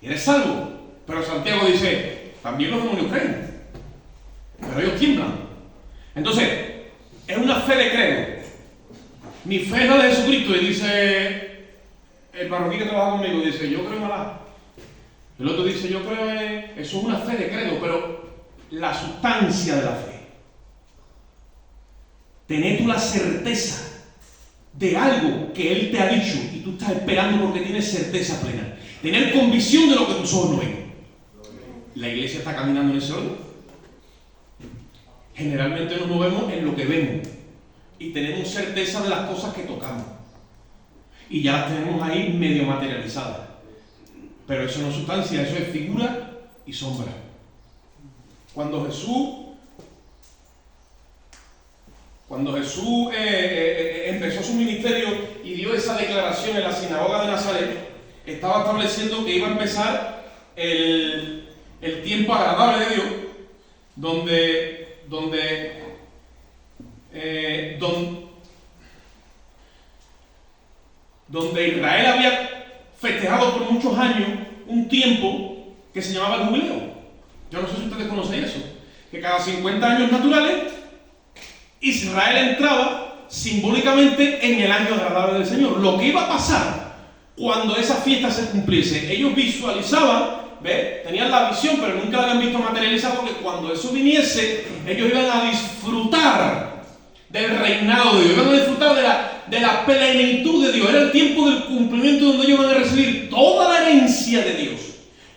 Speaker 1: y eres salvo. Pero Santiago dice, también los demonios creen, pero ellos tiemblan. Entonces, es una fe de credo. Mi fe es la de Jesucristo, y dice el marroquí que trabaja conmigo, dice, yo creo en Alá. El otro dice, yo creo en... Eso es una fe de credo, pero la sustancia de la fe. Tener tú la certeza de algo que Él te ha dicho y tú estás esperando porque tienes certeza plena. Tener convicción de lo que tus ojos no ven. ¿La iglesia está caminando en ese orden? Generalmente nos movemos en lo que vemos y tenemos certeza de las cosas que tocamos. Y ya las tenemos ahí medio materializadas. Pero eso no es sustancia, eso es figura y sombra. Cuando Jesús empezó su ministerio y dio esa declaración en la sinagoga de Nazaret, estaba estableciendo que iba a empezar el tiempo agradable de Dios, donde Israel había festejado por muchos años un tiempo que se llamaba el jubileo. Yo no sé si ustedes conocen eso, que cada 50 años naturales Israel entraba simbólicamente en el año agradable del Señor. Lo que iba a pasar cuando esa fiesta se cumpliese, ellos visualizaban, tenían la visión, pero nunca la habían visto materializada, porque cuando eso viniese, ellos iban a disfrutar del reinado de Dios, iban a disfrutar de la plenitud de Dios. Era el tiempo del cumplimiento donde ellos iban a recibir toda la herencia de Dios.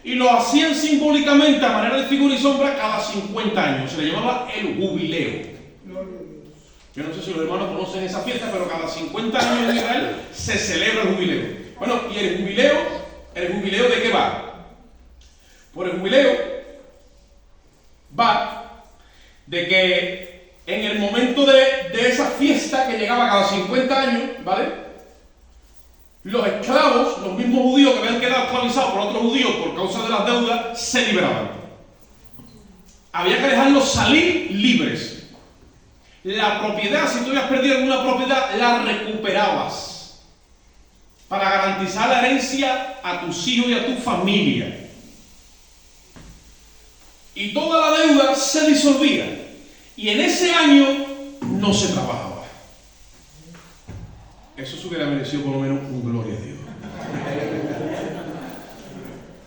Speaker 1: Y lo hacían simbólicamente a manera de figura y sombra cada 50 años. Se le llamaba el jubileo.
Speaker 3: Gloria a Dios.
Speaker 1: Yo no sé si los hermanos conocen esa fiesta, pero cada 50 años en Israel se celebra el jubileo. Bueno, ¿y el jubileo de qué va? Pues el jubileo va de que en el momento de esa fiesta que llegaba cada 50 años, ¿vale? Los esclavos, los mismos judíos que habían quedado esclavizados por otros judíos por causa de las deudas, se liberaban. Había que dejarlos salir libres. La propiedad, si tú habías perdido alguna propiedad, la recuperabas para garantizar la herencia a tus hijos y a tu familia. Y toda la deuda se disolvía. Y en ese año no se trabajaba. Eso se hubiera merecido por lo menos un gloria a Dios.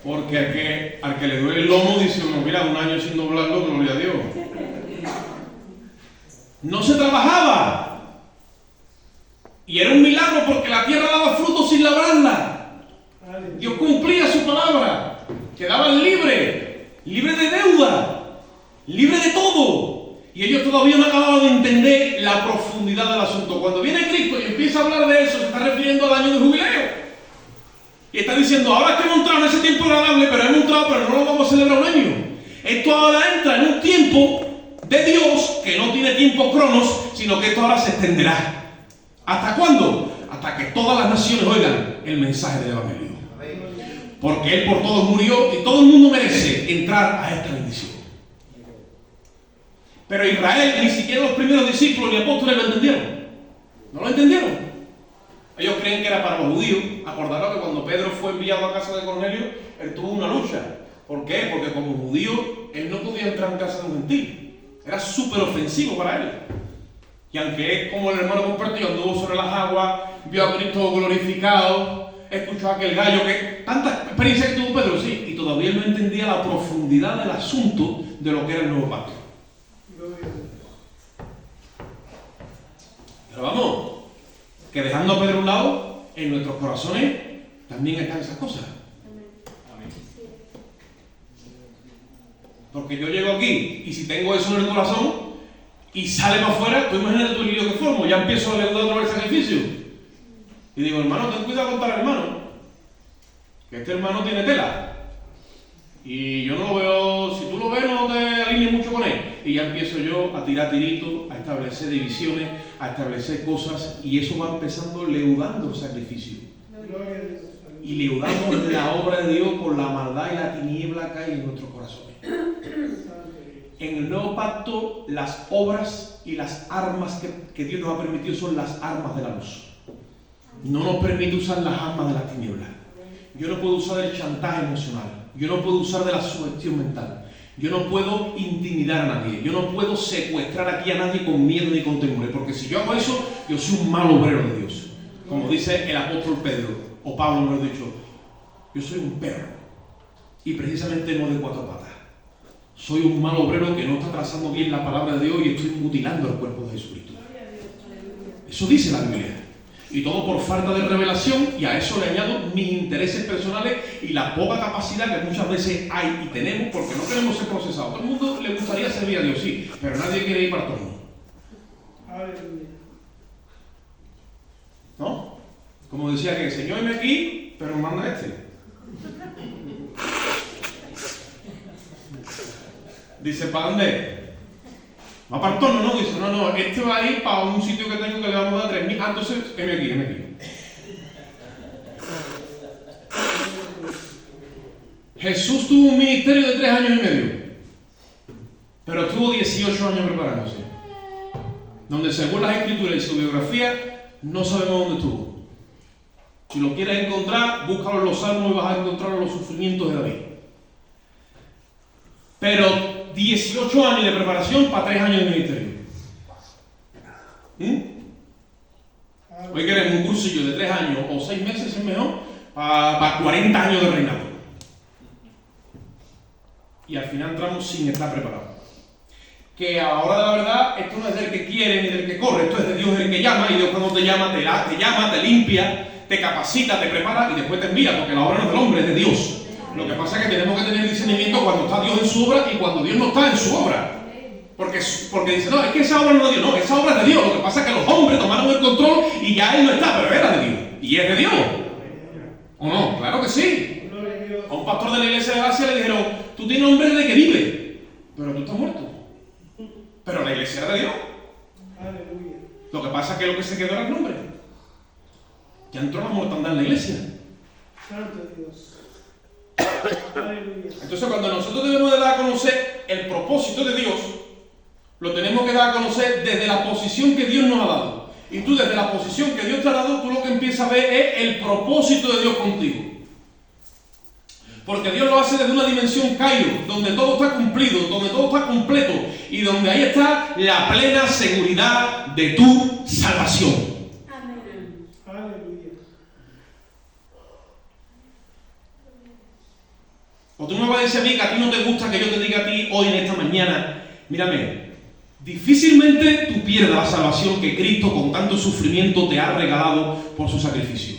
Speaker 1: Porque al que le duele el lomo dice uno, mira, un año sin doblarlo, gloria a Dios. No se trabajaba. Y era un milagro porque la tierra daba fruto sin labrarla. Dios cumplía su palabra. Quedaban libres de deuda, libres de todo. Y ellos todavía no acababan de entender la profundidad del asunto. Cuando viene Cristo y empieza a hablar de eso, se está refiriendo al año de jubileo. Y está diciendo, ahora es que hemos entrado en ese tiempo agradable, pero hemos entrado, pero no lo vamos a celebrar un año. Esto ahora entra en un tiempo de Dios que no tiene tiempo cronos, sino que esto ahora se extenderá. ¿Hasta cuándo? Hasta que todas las naciones oigan el mensaje del Evangelio. Porque Él por todos murió y todo el mundo merece entrar a esta bendición. Pero Israel, ni siquiera los primeros discípulos ni apóstoles lo entendieron. No lo entendieron. Ellos creen que era para los judíos. Acordaros que cuando Pedro fue enviado a casa de Cornelio, él tuvo una lucha. ¿Por qué? Porque como judío, él no podía entrar en casa de un gentil. Era súper ofensivo para él. Y aunque es como el hermano compartido, anduvo sobre las aguas, vio a Cristo glorificado, escuchó a aquel gallo, que tanta experiencia que tuvo Pedro, sí, y todavía no entendía la profundidad del asunto de lo que era el nuevo pacto. Pero vamos, que dejando a Pedro a un lado, en nuestros corazones también están esas cosas. Porque yo llego aquí y si tengo eso en el corazón y sale para afuera, tú imagínate tu lío que formo, ya empiezo a leudar otra vez el sacrificio. Y digo, hermano, ten cuidado con tal hermano, que este hermano tiene tela. Y yo no lo veo, si tú lo ves, no te alinees mucho con él. Y ya empiezo yo a tirar tiritos, a establecer divisiones, a establecer cosas, y eso va empezando leudando el sacrificio. Y leudamos la obra de Dios por la maldad y la tiniebla que hay en nuestros corazones. En el nuevo pacto, las obras y las armas que Dios nos ha permitido son las armas de la luz. No nos permite usar las armas de la tiniebla. Yo no puedo usar el chantaje emocional. Yo no puedo usar de la sugestión mental. Yo no puedo intimidar a nadie. Yo no puedo secuestrar aquí a nadie con miedo ni con temores. Porque si yo hago eso, yo soy un mal obrero de Dios. Como dice el apóstol Pedro, o Pablo me lo ha dicho, yo soy un perro. Y precisamente no de cuatro patas. Soy un mal obrero que no está trazando bien la palabra de Dios y estoy mutilando el cuerpo de Jesucristo. Eso dice la Biblia. Y todo por falta de revelación, y a eso le añado mis intereses personales y la poca capacidad que muchas veces hay y tenemos porque no queremos ser procesados. Todo el mundo le gustaría servir a Dios, sí, pero nadie quiere ir para el torno. ¿No? Como decía que el Señor me aquí, pero manda este. Dice, ¿para dónde? ¿Va para el torno? No, dice, no, este va a ir para un sitio que tengo que le vamos a dar 3.000. Ah, entonces, heme aquí. Jesús tuvo un ministerio de 3 años y medio, pero estuvo 18 años preparándose, donde según las escrituras y su biografía, no sabemos dónde estuvo. Si lo quieres encontrar, búscalo en los salmos y vas a encontrar los sufrimientos de David. Pero 18 años de preparación para 3 años de ministerio. Hoy queremos un cursillo de 3 años o 6 meses, es mejor, para 40 años de reinado. Y al final entramos sin estar preparados. Que a la hora de la verdad, esto no es del que quiere ni del que corre, esto es de Dios el que llama, y Dios cuando te llama, te limpia, te capacita, te prepara y después te envía, porque la obra no es del hombre, es de Dios. Lo que pasa es que tenemos que tener discernimiento cuando está Dios en su obra y cuando Dios no está en su obra. Porque dice, no, es que esa obra no es de Dios. No, esa obra es de Dios. Lo que pasa es que los hombres tomaron el control y ya Él no está, pero era de Dios. Y es de Dios. ¿O no? Claro que sí. A un pastor de la iglesia de Gracia le dijeron, tú tienes nombre de que vive, pero tú estás muerto. Pero la iglesia era de Dios. Lo que pasa es que lo que se quedó era el nombre. Ya entró la mortandad en la iglesia.
Speaker 3: Santo Dios.
Speaker 1: Entonces cuando nosotros debemos de dar a conocer el propósito de Dios, lo tenemos que dar a conocer desde la posición que Dios nos ha dado. Y tú desde la posición que Dios te ha dado, tú lo que empiezas a ver es el propósito de Dios contigo. Porque Dios lo hace desde una dimensión Kairos, donde todo está cumplido, donde todo está completo y donde ahí está la plena seguridad de tu salvación.
Speaker 3: Amén. Aleluya.
Speaker 1: O tú me vas a decir a mí que a ti no te gusta que yo te diga a ti hoy en esta mañana, mírame, difícilmente tú pierdas la salvación que Cristo con tanto sufrimiento te ha regalado por su sacrificio.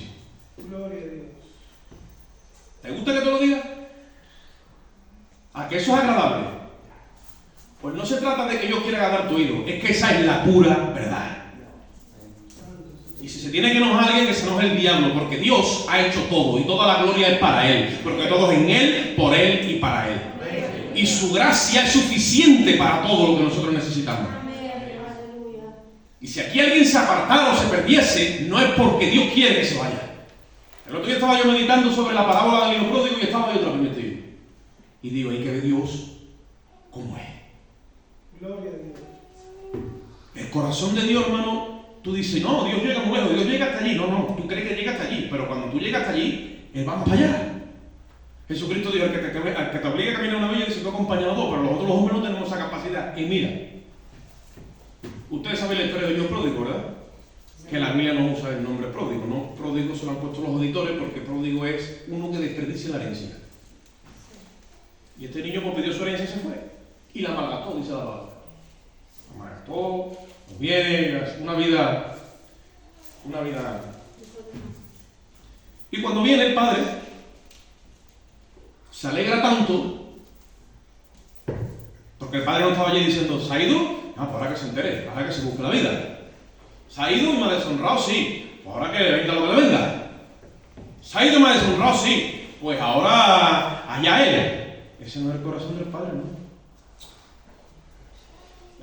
Speaker 3: Gloria a Dios.
Speaker 1: ¿Te gusta que te lo diga? ¿A que eso es agradable? Pues no se trata de que yo quiera agradar tu oído, es que esa es la pura verdad. Y si se tiene que enojar a alguien, que se enoje el diablo, porque Dios ha hecho todo y toda la gloria es para Él, porque todo es en Él, por Él y para Él. Y su gracia es suficiente para todo lo que nosotros necesitamos. Y si aquí alguien se apartara o se perdiese, no es porque Dios quiere que se vaya. El otro día estaba yo meditando sobre la parábola del hijo pródigo y estaba yo otra vez metido. Y digo, hay que ver Dios cómo es.
Speaker 3: Gloria a Dios.
Speaker 1: El corazón de Dios, hermano, tú dices, no, Dios llega muy lejos, Dios llega hasta allí. No, tú crees que llega hasta allí, pero cuando tú llegas hasta allí, Él va más para allá. Jesucristo dijo, al que te obligue a caminar una milla, dice, tú acompañado a dos, pero nosotros los hombres no tenemos esa capacidad. Y mira, ustedes saben la historia del hijo pródigo, ¿verdad? Que la Biblia no usa el nombre pródigo, ¿no? Pródigo se lo han puesto los auditores porque pródigo es uno que desperdicia la herencia. Y este niño pues pidió su herencia y se fue. Y la malgastó, dice la palabra. La malgastó, viene, una vida. Y cuando viene el padre, se alegra tanto, porque el padre no estaba allí diciendo, ¿se ha ido? No, pues ahora que se entere, ahora que se busque la vida. ¿Se ha ido y me ha deshonrado? Sí. Pues ahora que venga lo que le venga. ¿Se ha ido y me ha deshonrado? Sí. Pues ahora allá él. Ese no es el corazón del Padre, ¿no?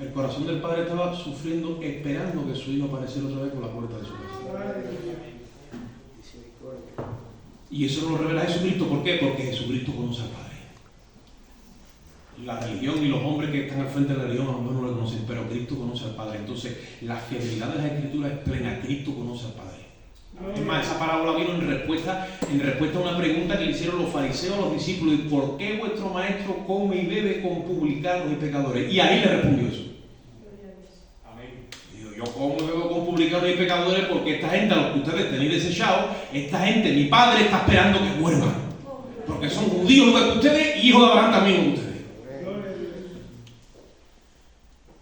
Speaker 1: El corazón del Padre estaba sufriendo, esperando que su hijo apareciera otra vez por la puerta de su casa. Y eso lo revela Jesucristo. ¿Por qué? Porque Jesucristo conoce al Padre. La religión y los hombres que están al frente de la religión a lo mejor no lo conocen, pero Cristo conoce al Padre. Entonces, la fidelidad de las Escrituras es plena. Cristo conoce al Padre. Es más, esa parábola vino en respuesta a una pregunta que le hicieron los fariseos a los discípulos: ¿y por qué vuestro maestro come y bebe con publicanos y pecadores? Y ahí le respondió eso. Amén. Digo, yo como y bebo con publicanos y pecadores porque esta gente, a los que ustedes tenéis desechados, esta gente, mi Padre está esperando que vuelvan. Porque son judíos igual que ustedes y hijos de Abraham también como ustedes.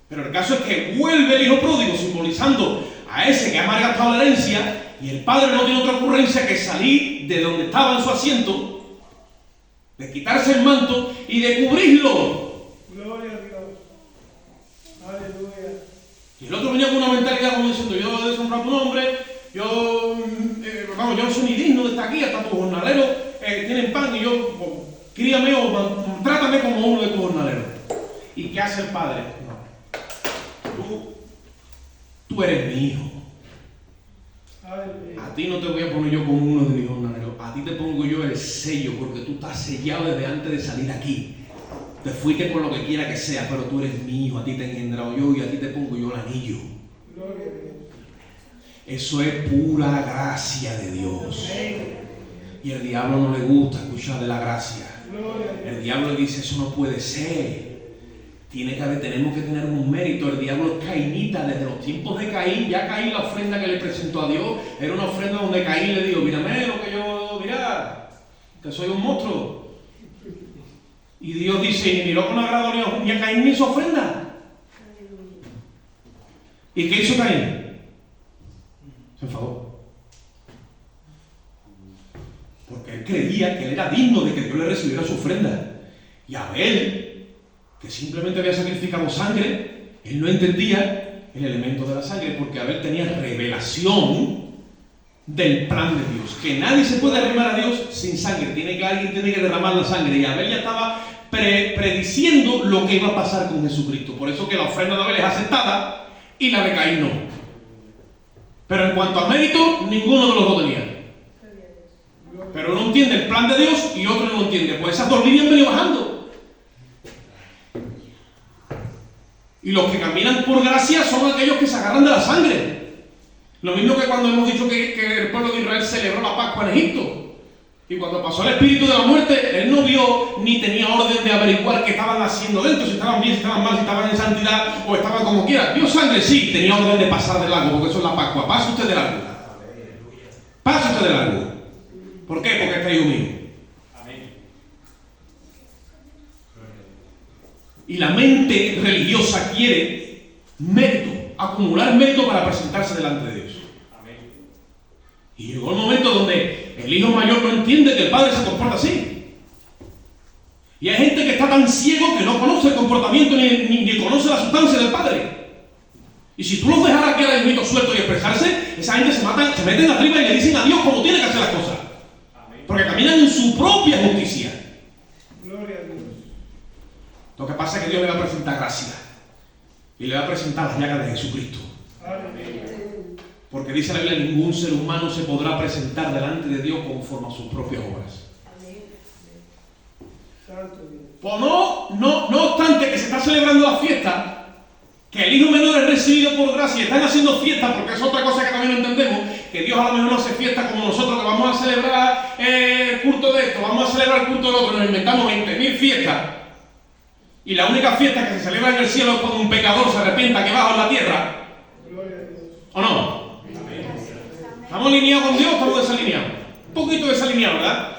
Speaker 1: Pero el caso es que vuelve el hijo pródigo simbolizando a ese que ha malgastado la herencia, y el padre no tiene otra ocurrencia que salir de donde estaba en su asiento, de quitarse el manto y de cubrirlo.
Speaker 3: Gloria a Dios. Aleluya.
Speaker 1: Y el otro venía con una mentalidad como diciendo: yo he deshonrado a tu nombre, yo no soy ni digno de estar aquí, hasta tus jornaleros tienen pan y yo, pues, críame o trátame como uno de tus jornaleros. ¿Y qué hace el padre? Tú eres mi hijo. A ti no te voy a poner yo como uno de mis jornaleros. A ti te pongo yo el sello, porque tú estás sellado desde antes de salir aquí. Te fuiste por lo que quiera que sea, pero tú eres mi hijo. A ti te he engendrado yo y a ti te pongo yo el anillo. Eso es pura gracia de Dios. Y el diablo no le gusta escuchar de la gracia. El diablo le dice: eso no puede ser. Tenemos que tener un mérito. El diablo es cainita desde los tiempos de Caín. Ya Caín, la ofrenda que le presentó a Dios era una ofrenda donde Caín le dijo: mírame lo que yo, mirad, que soy un monstruo. Y Dios dice: y miró con agrado ni a Caín ni su ofrenda. ¿Y qué hizo Caín? Se enfadó. Porque él creía que él era digno de que Dios le recibiera su ofrenda. Y Abel, que simplemente había sacrificado sangre, él no entendía el elemento de la sangre, porque Abel tenía revelación del plan de Dios, que nadie se puede arrimar a Dios sin sangre, alguien tiene que derramar la sangre, y Abel ya estaba prediciendo lo que iba a pasar con Jesucristo. Por eso que la ofrenda de Abel es aceptada y la de Caín no. Pero en cuanto a mérito, ninguno de los dos tenía. Pero uno entiende el plan de Dios y otro no lo entiende. Pues esas dos líneas han venido bajando. Y los que caminan por gracia son aquellos que se agarran de la sangre. Lo mismo que cuando hemos dicho que el pueblo de Israel celebró la Pascua en Egipto. Y cuando pasó el espíritu de la muerte, él no vio ni tenía orden de averiguar qué estaban haciendo dentro, si estaban bien, si estaban mal, si estaban en santidad o estaban como quiera. Vio sangre, sí, tenía orden de pasar de largo, porque eso es la Pascua. Pase usted de largo. Pase usted de largo. ¿Por qué? Porque está hijo mío. Y la mente religiosa quiere mérito, acumular mérito para presentarse delante de Dios. Y llegó el momento donde el hijo mayor no entiende que el padre se comporta así. Y hay gente que está tan ciego que no conoce el comportamiento ni conoce la sustancia del padre. Y si tú los dejaras que el mito suelto y expresarse, esa gente se mete en la tripa y le dicen a Dios cómo tiene que hacer las cosas. Porque caminan en su propia justicia.
Speaker 3: Gloria a Dios.
Speaker 1: Lo que pasa es que Dios le va a presentar gracia. Y le va a presentar las llagas de Jesucristo.
Speaker 3: Aleluya.
Speaker 1: Porque dice la Biblia, ningún ser humano se podrá presentar delante de Dios conforme a sus propias obras.
Speaker 3: Santo Dios.
Speaker 1: Pues no obstante que se está celebrando la fiesta, que el hijo menor es recibido por gracia y están haciendo fiesta, porque es otra cosa que también no entendemos, que Dios a lo mejor no hace fiesta como nosotros, que vamos a celebrar el culto de esto, vamos a celebrar el culto de otro, nos inventamos 20.000 fiestas. Y la única fiesta que se celebra en el cielo es cuando un pecador se arrepienta que baja en la tierra.
Speaker 3: Gloria a Dios.
Speaker 1: ¿O no? ¿Estamos alineados con Dios o estamos desalineados? Un poquito desalineados, ¿verdad?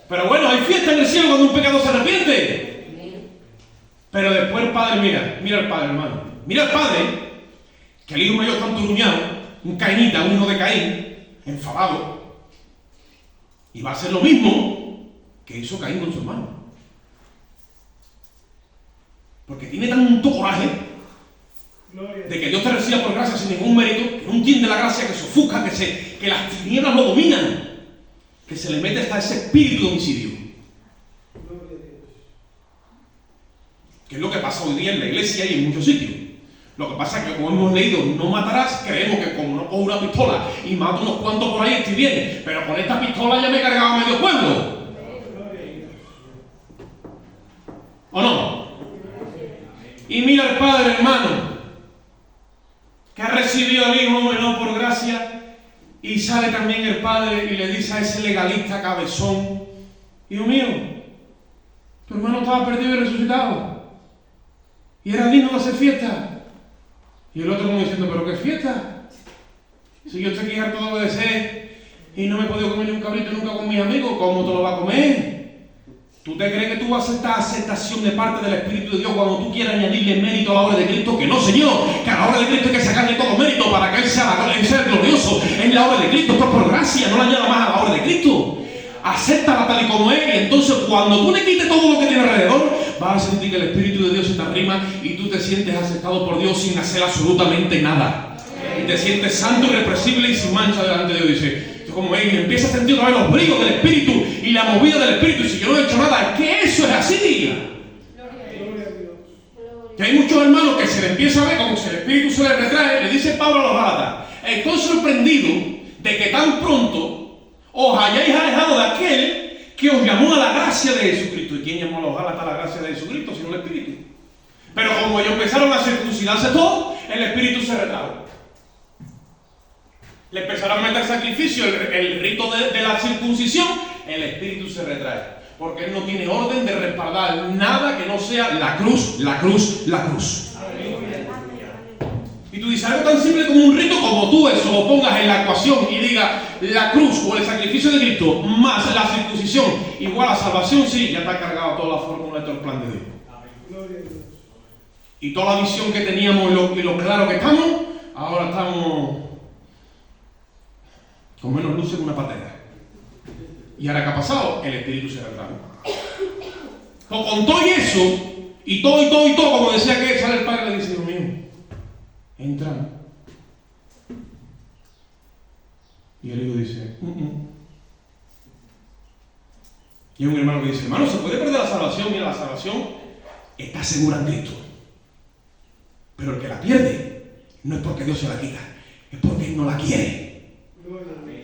Speaker 1: Pero bueno, hay fiesta en el cielo cuando un pecador se arrepiente. Pero después el padre, mira el padre, hermano. Mira el padre, que el hijo mayor está enturuñado, un cainita, un hijo de Caín, enfadado. Y va a hacer lo mismo que hizo Caín con su hermano. Porque tiene tanto coraje de que Dios te reciba por gracia sin ningún mérito, que no entiende la gracia, que se ofusca, que las tinieblas lo dominan, que se le mete hasta ese espíritu de homicidio.
Speaker 3: Gloria a Dios.
Speaker 1: Que es lo que pasa hoy día en la iglesia y en muchos sitios. Lo que pasa es que, como hemos leído, no matarás, creemos que como no cojo una pistola y mato unos cuantos por ahí, estoy bien. Pero con esta pistola ya me he cargado a medio pueblo.
Speaker 3: Gloria a Dios.
Speaker 1: ¿O no? Y mira el padre, hermano, que ha recibido al hijo menor por gracia, y sale también el padre y le dice a ese legalista cabezón: hijo mío, tu hermano estaba perdido y resucitado, y era digno de hacer fiesta. Y el otro como diciendo: ¿pero qué fiesta? Si yo estoy aquí harto de obedecer y no me he podido comer ni un cabrito nunca con mis amigos, ¿cómo te lo vas a comer? ¿Tú te crees que tú vas a aceptar aceptación de parte del Espíritu de Dios cuando tú quieras añadirle mérito a la obra de Cristo? Que no, Señor, que a la obra de Cristo hay que sacarle todo mérito para que Él sea glorioso. Es la obra de Cristo, esto es por gracia, no le añada más a la obra de Cristo. Acéptala tal y como es, y entonces cuando tú le quites todo lo que tiene alrededor, vas a sentir que el Espíritu de Dios se te arrima y tú te sientes aceptado por Dios sin hacer absolutamente nada. Y te sientes santo, irrepresible y sin mancha delante de Dios. Dice, como es, y empieza a sentir otra vez los bríos del Espíritu y la movida del Espíritu. Y si yo no he hecho nada, es que eso es así.
Speaker 3: Gloria a Dios.
Speaker 1: Que hay muchos hermanos que se les empieza a ver como si el Espíritu se les retrae. Le dice Pablo a los Gálatas: estoy sorprendido de que tan pronto os hayáis alejado de aquel que os llamó a la gracia de Jesucristo. ¿Y quién llamó a los Gálatas a la gracia de Jesucristo sino el Espíritu? Pero como ellos empezaron a circuncidarse todo, el Espíritu se retrajo. Le empezaron a meter sacrificio, el rito de la circuncisión, el Espíritu se retrae. Porque Él no tiene orden de respaldar nada que no sea la cruz, la cruz, la cruz. Y tú dices algo tan simple como un rito, como tú eso lo pongas en la ecuación y digas la cruz o el sacrificio de Cristo más la circuncisión igual a salvación, sí, ya está cargado toda la fórmula de todo el plan de Dios.
Speaker 3: Gloria a Dios.
Speaker 1: Y toda la visión que teníamos y lo claro que estamos, ahora estamos con menos luz en una patera. ¿Y ahora qué ha pasado? El Espíritu se retrajo. Pues con todo y eso, y todo, como decía que sale el padre y le dice: Dios mío, entra. Y el hijo dice: Y hay un hermano que dice: hermano, ¿se puede perder la salvación? Mira, la salvación está segura en Cristo. Pero el que la pierde no es porque Dios se la quita, es porque Él no la quiere.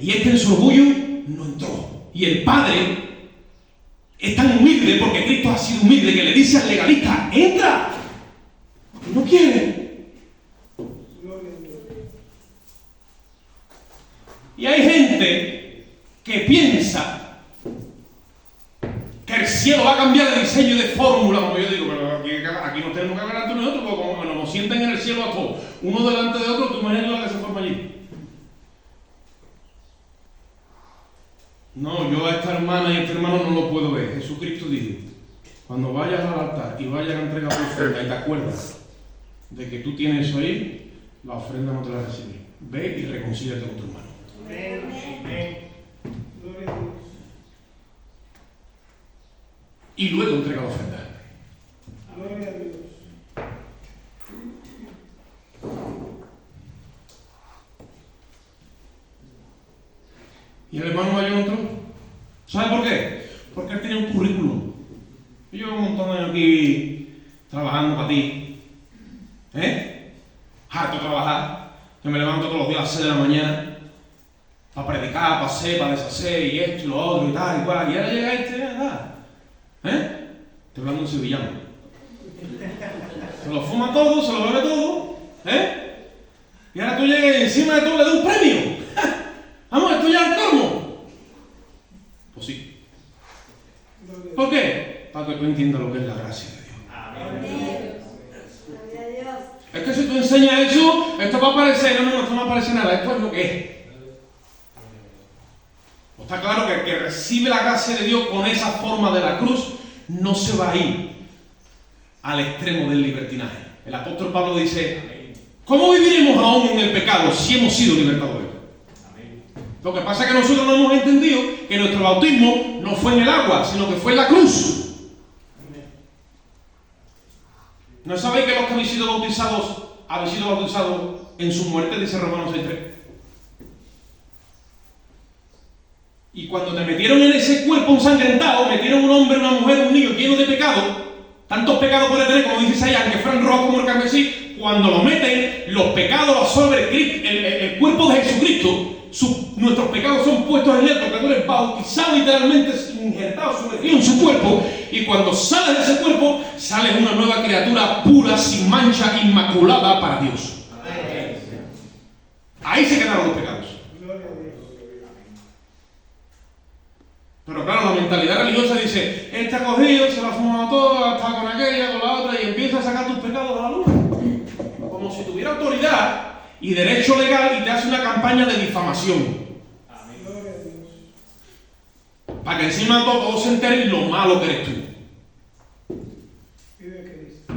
Speaker 1: Y en su orgullo no entró. Y el Padre es tan humilde, porque Cristo ha sido humilde, que le dice al legalista: entra. Y no quiere. Y hay gente que piensa diseño y de fórmula, como yo digo, pero aquí nos tenemos que hablar entre nosotros, porque como nos sienten en el cielo a todos, uno delante de otro, tú imaginas la que se forma allí. No, yo a esta hermana y a este hermano no lo puedo ver. Jesucristo dijo, cuando vayas al altar y vayas a entregar tu ofrenda y te acuerdas de que tú tienes eso ahí, la ofrenda no te la recibes. Ve y reconcíliate con tu hermano.
Speaker 3: Amén. Gloria a Dios.
Speaker 1: Y luego entrega la ofrenda.
Speaker 3: Gloria a Dios.
Speaker 1: Y el hermano mayor entró. ¿Sabe por qué? Porque él tenía un currículum. Yo llevo un montón de años aquí trabajando para ti. Harto trabajar. Que me levanto todos los días a las 6 de la mañana para predicar, para hacer, para deshacer, y esto y lo otro y tal, y cual. Y ahora llega este, nada. Estoy hablando de un sevillano. Se lo fuma todo, se lo bebe todo. Y ahora tú llegas y encima de todo le das un premio. Vamos, esto ya es el colmo. Pues sí. ¿Por qué? Para que tú entiendas lo que es la gracia de Dios.
Speaker 4: Amén. Gloria a Dios.
Speaker 1: Es que si tú enseñas eso, esto va a aparecer. No, esto no aparece nada. Esto es lo que es. Pues está claro que el que recibe la gracia de Dios con esa forma de la cruz no se va a ir al extremo del libertinaje. El apóstol Pablo dice, ¿cómo viviremos aún en el pecado si hemos sido libertados de él? Lo que pasa es que nosotros no hemos entendido que nuestro bautismo no fue en el agua, sino que fue en la cruz. ¿No sabéis que los que habéis sido bautizados en su muerte? Dice Romanos 6:3. Y cuando te metieron en ese cuerpo ensangrentado, metieron un hombre, una mujer, un niño lleno de pecado, tantos pecados puede tener, como dice Isaías, aunque fueran rojos como el carmesí, cuando lo meten, los pecados los absorbe el cuerpo de Jesucristo. Nuestros pecados son puestos en él porque tú eres bautizado, literalmente injertado, sumergido en su cuerpo, y cuando sales de ese cuerpo, sales una nueva criatura pura, sin mancha, inmaculada para Dios. Ahí se quedaron los pecados.
Speaker 3: Gloria a Dios.
Speaker 1: Pero claro, la mentalidad religiosa dice, este ha cogido, se la ha fumado toda, está con aquella, con la otra, y empieza a sacar tus pecados a la luz. Como si tuviera autoridad y derecho legal y te hace una campaña de difamación.
Speaker 3: Gloria a Dios.
Speaker 1: Para que encima todos se enteren lo malo que eres tú.
Speaker 3: Vive Cristo.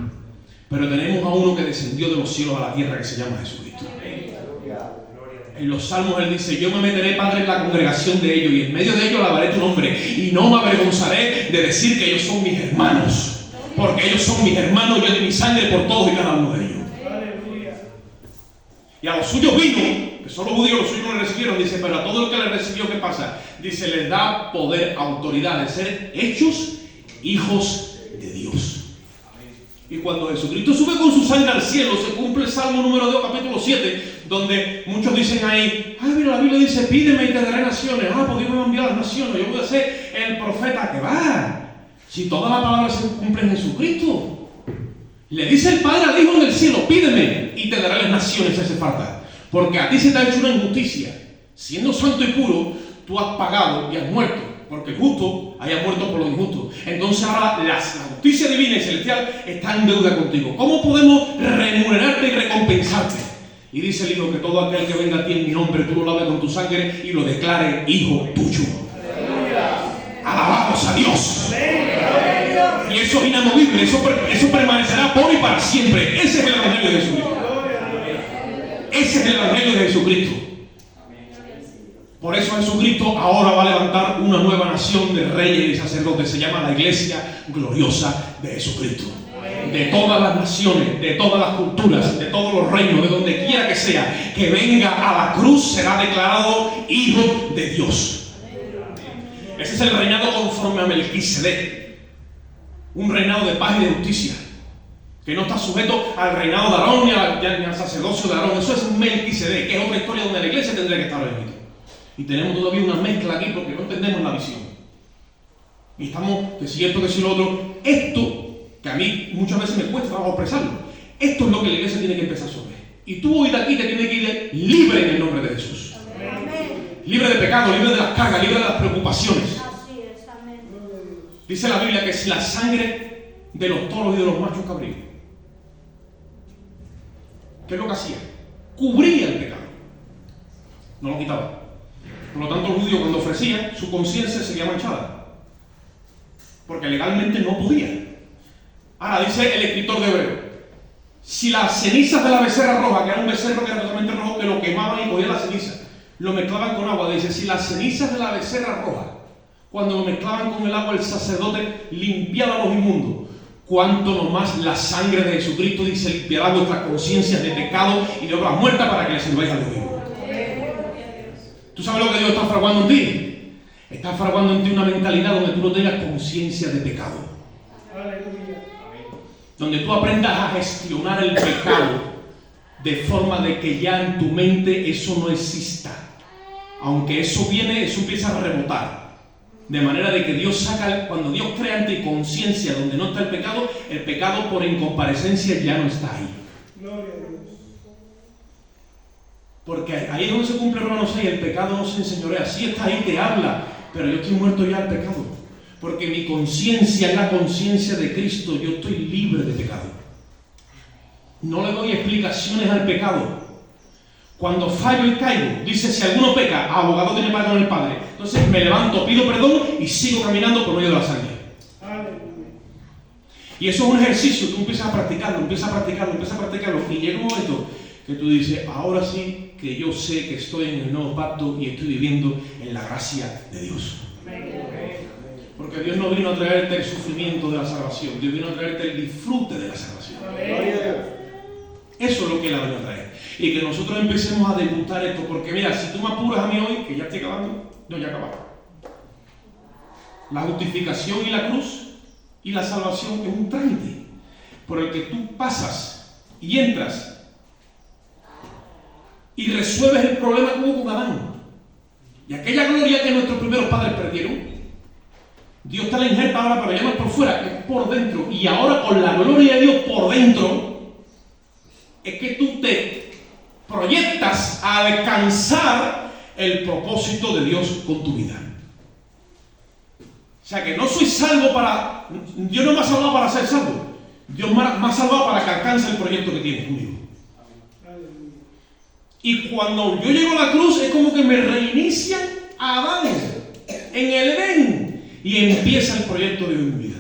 Speaker 1: Pero tenemos a uno que descendió de los cielos a la tierra que se llama Jesucristo. En los salmos él dice, yo me meteré, Padre, en la congregación de ellos y en medio de ellos alabaré tu nombre y no me avergonzaré de decir que ellos son mis hermanos. Porque ellos son mis hermanos, yo di mi sangre por todos y cada uno de ellos.
Speaker 3: Aleluya.
Speaker 1: Y a los suyos vino, que solo los judíos los suyos no le recibieron, dice, pero a todo el que le recibió, ¿qué pasa? Dice, les da poder, autoridad de ser hechos hijos de Dios. Y cuando Jesucristo sube con su sangre al cielo, se cumple el Salmo número 2, capítulo 7, donde muchos dicen ahí, mira, la Biblia dice, pídeme y te daré naciones. Pues Dios me va a enviar a las naciones, yo voy a ser el profeta que va. Si toda la palabra se cumple en Jesucristo. Le dice el Padre al Hijo en el cielo, pídeme y te daré las naciones si hace falta. Porque a ti se te ha hecho una injusticia. Siendo santo y puro, tú has pagado y has muerto. Porque el justo haya muerto por lo injusto. Entonces ahora la justicia divina y celestial está en deuda contigo. ¿Cómo podemos remunerarte y recompensarte? Y dice el Hijo que todo aquel que venga a ti en mi nombre, tú lo laves con tu sangre y lo declare hijo tuyo. Alabamos a Dios. Y eso es inamovible, eso permanecerá por y para siempre. Ese es el Evangelio de Jesucristo. Ese es el Evangelio de Jesucristo. Por eso Jesucristo ahora va a levantar una nueva nación de reyes y sacerdotes. Se llama la Iglesia Gloriosa de Jesucristo. De todas las naciones, de todas las culturas, de todos los reinos, de donde quiera que sea, que venga a la cruz será declarado hijo de Dios. Ese es el reinado conforme a Melquisedec. Un reinado de paz y de justicia. Que no está sujeto al reinado de Aarón ni al sacerdocio de Aarón. Eso es Melquisedec, que es otra historia donde la iglesia tendría que estar reunida. Y tenemos todavía una mezcla aquí porque no entendemos la visión. Y estamos, que si esto, que si lo otro. Esto, que a mí muchas veces me cuesta trabajo expresarlo, esto es lo que la iglesia tiene que empezar sobre. Y tú hoy de aquí te tienes que ir libre en el nombre de Jesús.
Speaker 4: Amén.
Speaker 1: Libre de pecado, libre de las cargas, libre de las preocupaciones.
Speaker 4: Así es, amén.
Speaker 1: Dice la Biblia que es la sangre de los toros y de los machos cabríos. ¿Qué es lo que hacía? Cubría el pecado, no lo quitaba. Por lo tanto, el judío cuando ofrecía, su conciencia seguía manchada, porque legalmente no podía. Ahora dice el escritor de Hebreo, si las cenizas de la becerra roja, que era un becerro que era totalmente rojo, que lo quemaban y cogían la ceniza, lo mezclaban con agua, dice, si las cenizas de la becerra roja, cuando lo mezclaban con el agua, el sacerdote limpiaba los inmundos, cuánto no más la sangre de Jesucristo, dice, limpiará vuestras conciencias de pecado y de obras muertas para que le sirváis a Dios vivo. ¿Tú sabes lo que Dios está fraguando en ti? Está fraguando en ti una mentalidad donde tú no tengas conciencia de pecado.
Speaker 3: Aleluya.
Speaker 1: Donde tú aprendas a gestionar el pecado de forma de que ya en tu mente eso no exista. Aunque eso viene, eso empieza a rebotar. De manera de que Dios saca, cuando Dios crea en ti conciencia donde no está el pecado por incomparecencia ya no está ahí.
Speaker 3: Gloria a Dios.
Speaker 1: Porque ahí es donde se cumple Romanos 6, el pecado no se enseñorea. Sí está ahí, te habla, pero yo estoy muerto ya al pecado. Porque mi conciencia es la conciencia de Cristo, yo estoy libre de pecado. No le doy explicaciones al pecado. Cuando fallo y caigo, dice, si alguno peca, abogado tiene parte con el Padre. Entonces me levanto, pido perdón y sigo caminando por medio de la sangre.
Speaker 3: Aleluya.
Speaker 1: Y eso es un ejercicio, tú empiezas a practicarlo, y llega un momento que tú dices, ahora sí que yo sé que estoy en el nuevo pacto y estoy viviendo en la gracia de Dios. Porque Dios no vino a traerte el sufrimiento de la salvación, Dios vino a traerte el disfrute de la salvación.
Speaker 3: Gloria a Dios.
Speaker 1: Eso es lo que Él ha venido a traer. Y que nosotros empecemos a degustar esto, porque mira, si tú me apuras a mí hoy, que ya estoy acabando, no, ya acababa. La justificación y la cruz y la salvación es un trámite por el que tú pasas y entras y resuelves el problema que hubo con Adán. Y aquella gloria que nuestros primeros padres perdieron, Dios te la injerta ahora, pero ya no es por fuera, es por dentro. Y ahora con la gloria de Dios por dentro, es que tú te proyectas a alcanzar el propósito de Dios con tu vida. O sea que no soy salvo para... Dios no me ha salvado para ser salvo. Dios me ha salvado para que alcance el proyecto que tiene conmigo. Y cuando yo llego a la cruz es como que me reinician a Adán en el Edén y empieza el proyecto de Dios en mi vida.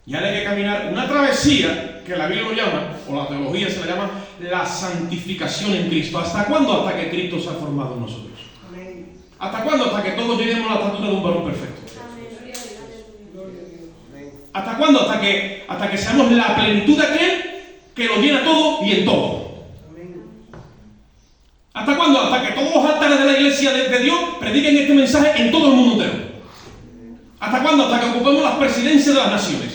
Speaker 1: Y ahora hay que caminar una travesía que la Biblia lo llama, o la teología se la llama, la santificación en Cristo. ¿Hasta cuándo? Hasta que Cristo se ha formado en nosotros.
Speaker 3: Amén.
Speaker 1: ¿Hasta cuándo? Hasta que todos lleguemos a la estatura de un varón perfecto.
Speaker 3: Gloria a Dios.
Speaker 1: ¿Hasta cuándo? Hasta que seamos la plenitud de aquel que lo llena todo y en todo.
Speaker 3: Amén.
Speaker 1: ¿Hasta cuándo? Hasta que todos los altares de la iglesia de Dios prediquen este mensaje en todo el mundo entero. ¿Hasta cuándo? Hasta que ocupemos las presidencias de las naciones.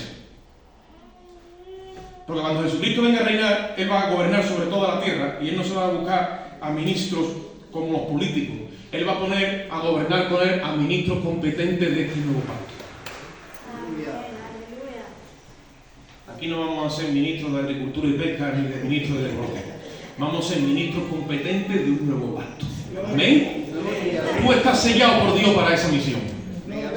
Speaker 1: Porque cuando Jesucristo venga a reinar, Él va a gobernar sobre toda la tierra y Él no se va a buscar a ministros como los políticos. Él va a poner a gobernar con Él a ministros competentes de este nuevo pacto. Aquí no vamos a ser ministros de Agricultura y Pesca ni de ministros de Deporte. Vamos a ser ministros competentes de un nuevo pacto. Amén. Tú estás sellado por Dios para esa misión.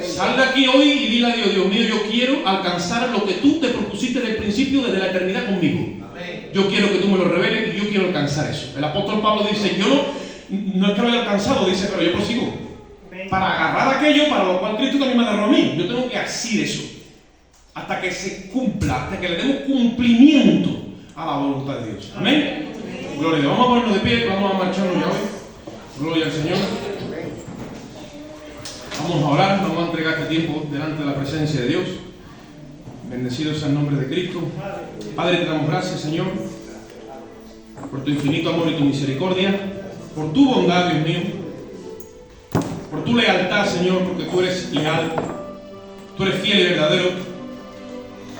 Speaker 1: Sal de aquí hoy y dile a Dios, Dios mío, yo quiero alcanzar lo que tú te propusiste desde el principio, desde la eternidad conmigo. Yo quiero que tú me lo reveles y yo quiero alcanzar eso. El apóstol Pablo dice, yo no es que lo haya alcanzado, dice, pero yo prosigo. Para agarrar aquello para lo cual Cristo también me agarró a mí. Yo tengo que hacer eso. Hasta que se cumpla, hasta que le demos cumplimiento a la voluntad de Dios. Amén. Gloria a Dios. Vamos a ponernos de pie, vamos a marcharnos ya hoy. Gloria al Señor. Vamos a orar, vamos a entregar este tiempo delante de la presencia de Dios. Bendecido sea el nombre de Cristo. Padre, te damos gracias, Señor, por tu infinito amor y tu misericordia, por tu bondad, Dios mío, por tu lealtad, Señor, porque tú eres leal, tú eres fiel y verdadero,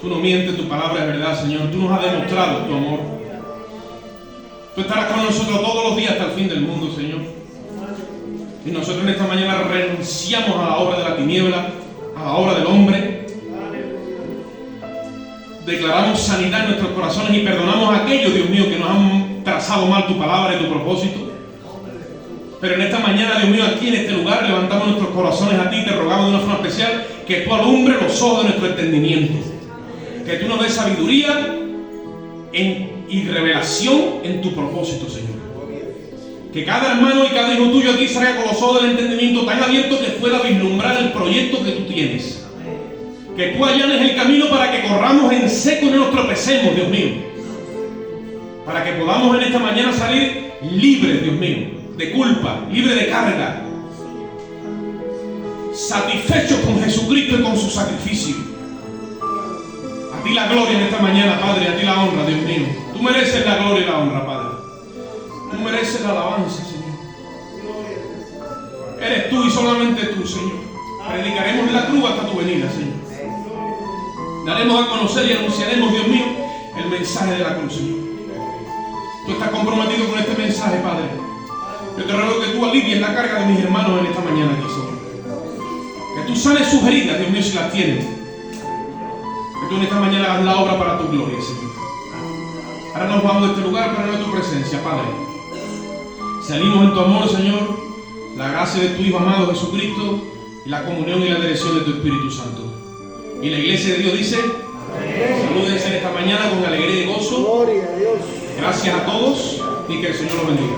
Speaker 1: tú no mientes, tu palabra es verdad, Señor, tú nos has demostrado tu amor. Tú estarás con nosotros todos los días hasta el fin del mundo, Señor. Y nosotros en esta mañana renunciamos a la obra de la tiniebla, a la obra del hombre. Declaramos sanidad en nuestros corazones y perdonamos a aquellos, Dios mío, que nos han trazado mal tu palabra y tu propósito. Pero en esta mañana, Dios mío, aquí en este lugar levantamos nuestros corazones a ti y te rogamos de una forma especial que tú alumbres los ojos de nuestro entendimiento, que tú nos des sabiduría y revelación en tu propósito, Señor. Que cada hermano y cada hijo tuyo aquí salga con los ojos del entendimiento tan abiertos que pueda vislumbrar el proyecto que tú tienes. Que tú allanes el camino para que corramos en seco y no nos tropecemos, Dios mío. Para que podamos en esta mañana salir libres, Dios mío, de culpa, libres de carga, satisfechos con Jesucristo y con su sacrificio. A ti la gloria en esta mañana, Padre, a ti la honra, Dios mío. Tú mereces la gloria y la honra, Padre. Tú mereces la alabanza, Señor. Eres tú y solamente tú, Señor. Predicaremos la cruz hasta tu venida, Señor. Daremos a conocer y anunciaremos, Dios mío, el mensaje de la cruz, Señor. Tú estás comprometido con este mensaje, Padre. Yo te ruego que tú alivies la carga de mis hermanos en esta mañana aquí, Señor. Que tú sanes sus heridas, Dios mío, si las tienes. Que tú en esta mañana hagas la obra para tu gloria, Señor. Ahora nos vamos de este lugar, pero no de tu presencia, Padre. Salimos en tu amor, Señor, la gracia de tu Hijo amado Jesucristo, y la comunión y la dirección de tu Espíritu Santo. Y la iglesia de Dios dice: salúdense en esta mañana con alegría y gozo.
Speaker 3: Gloria a Dios.
Speaker 1: Gracias a todos y que el Señor los bendiga.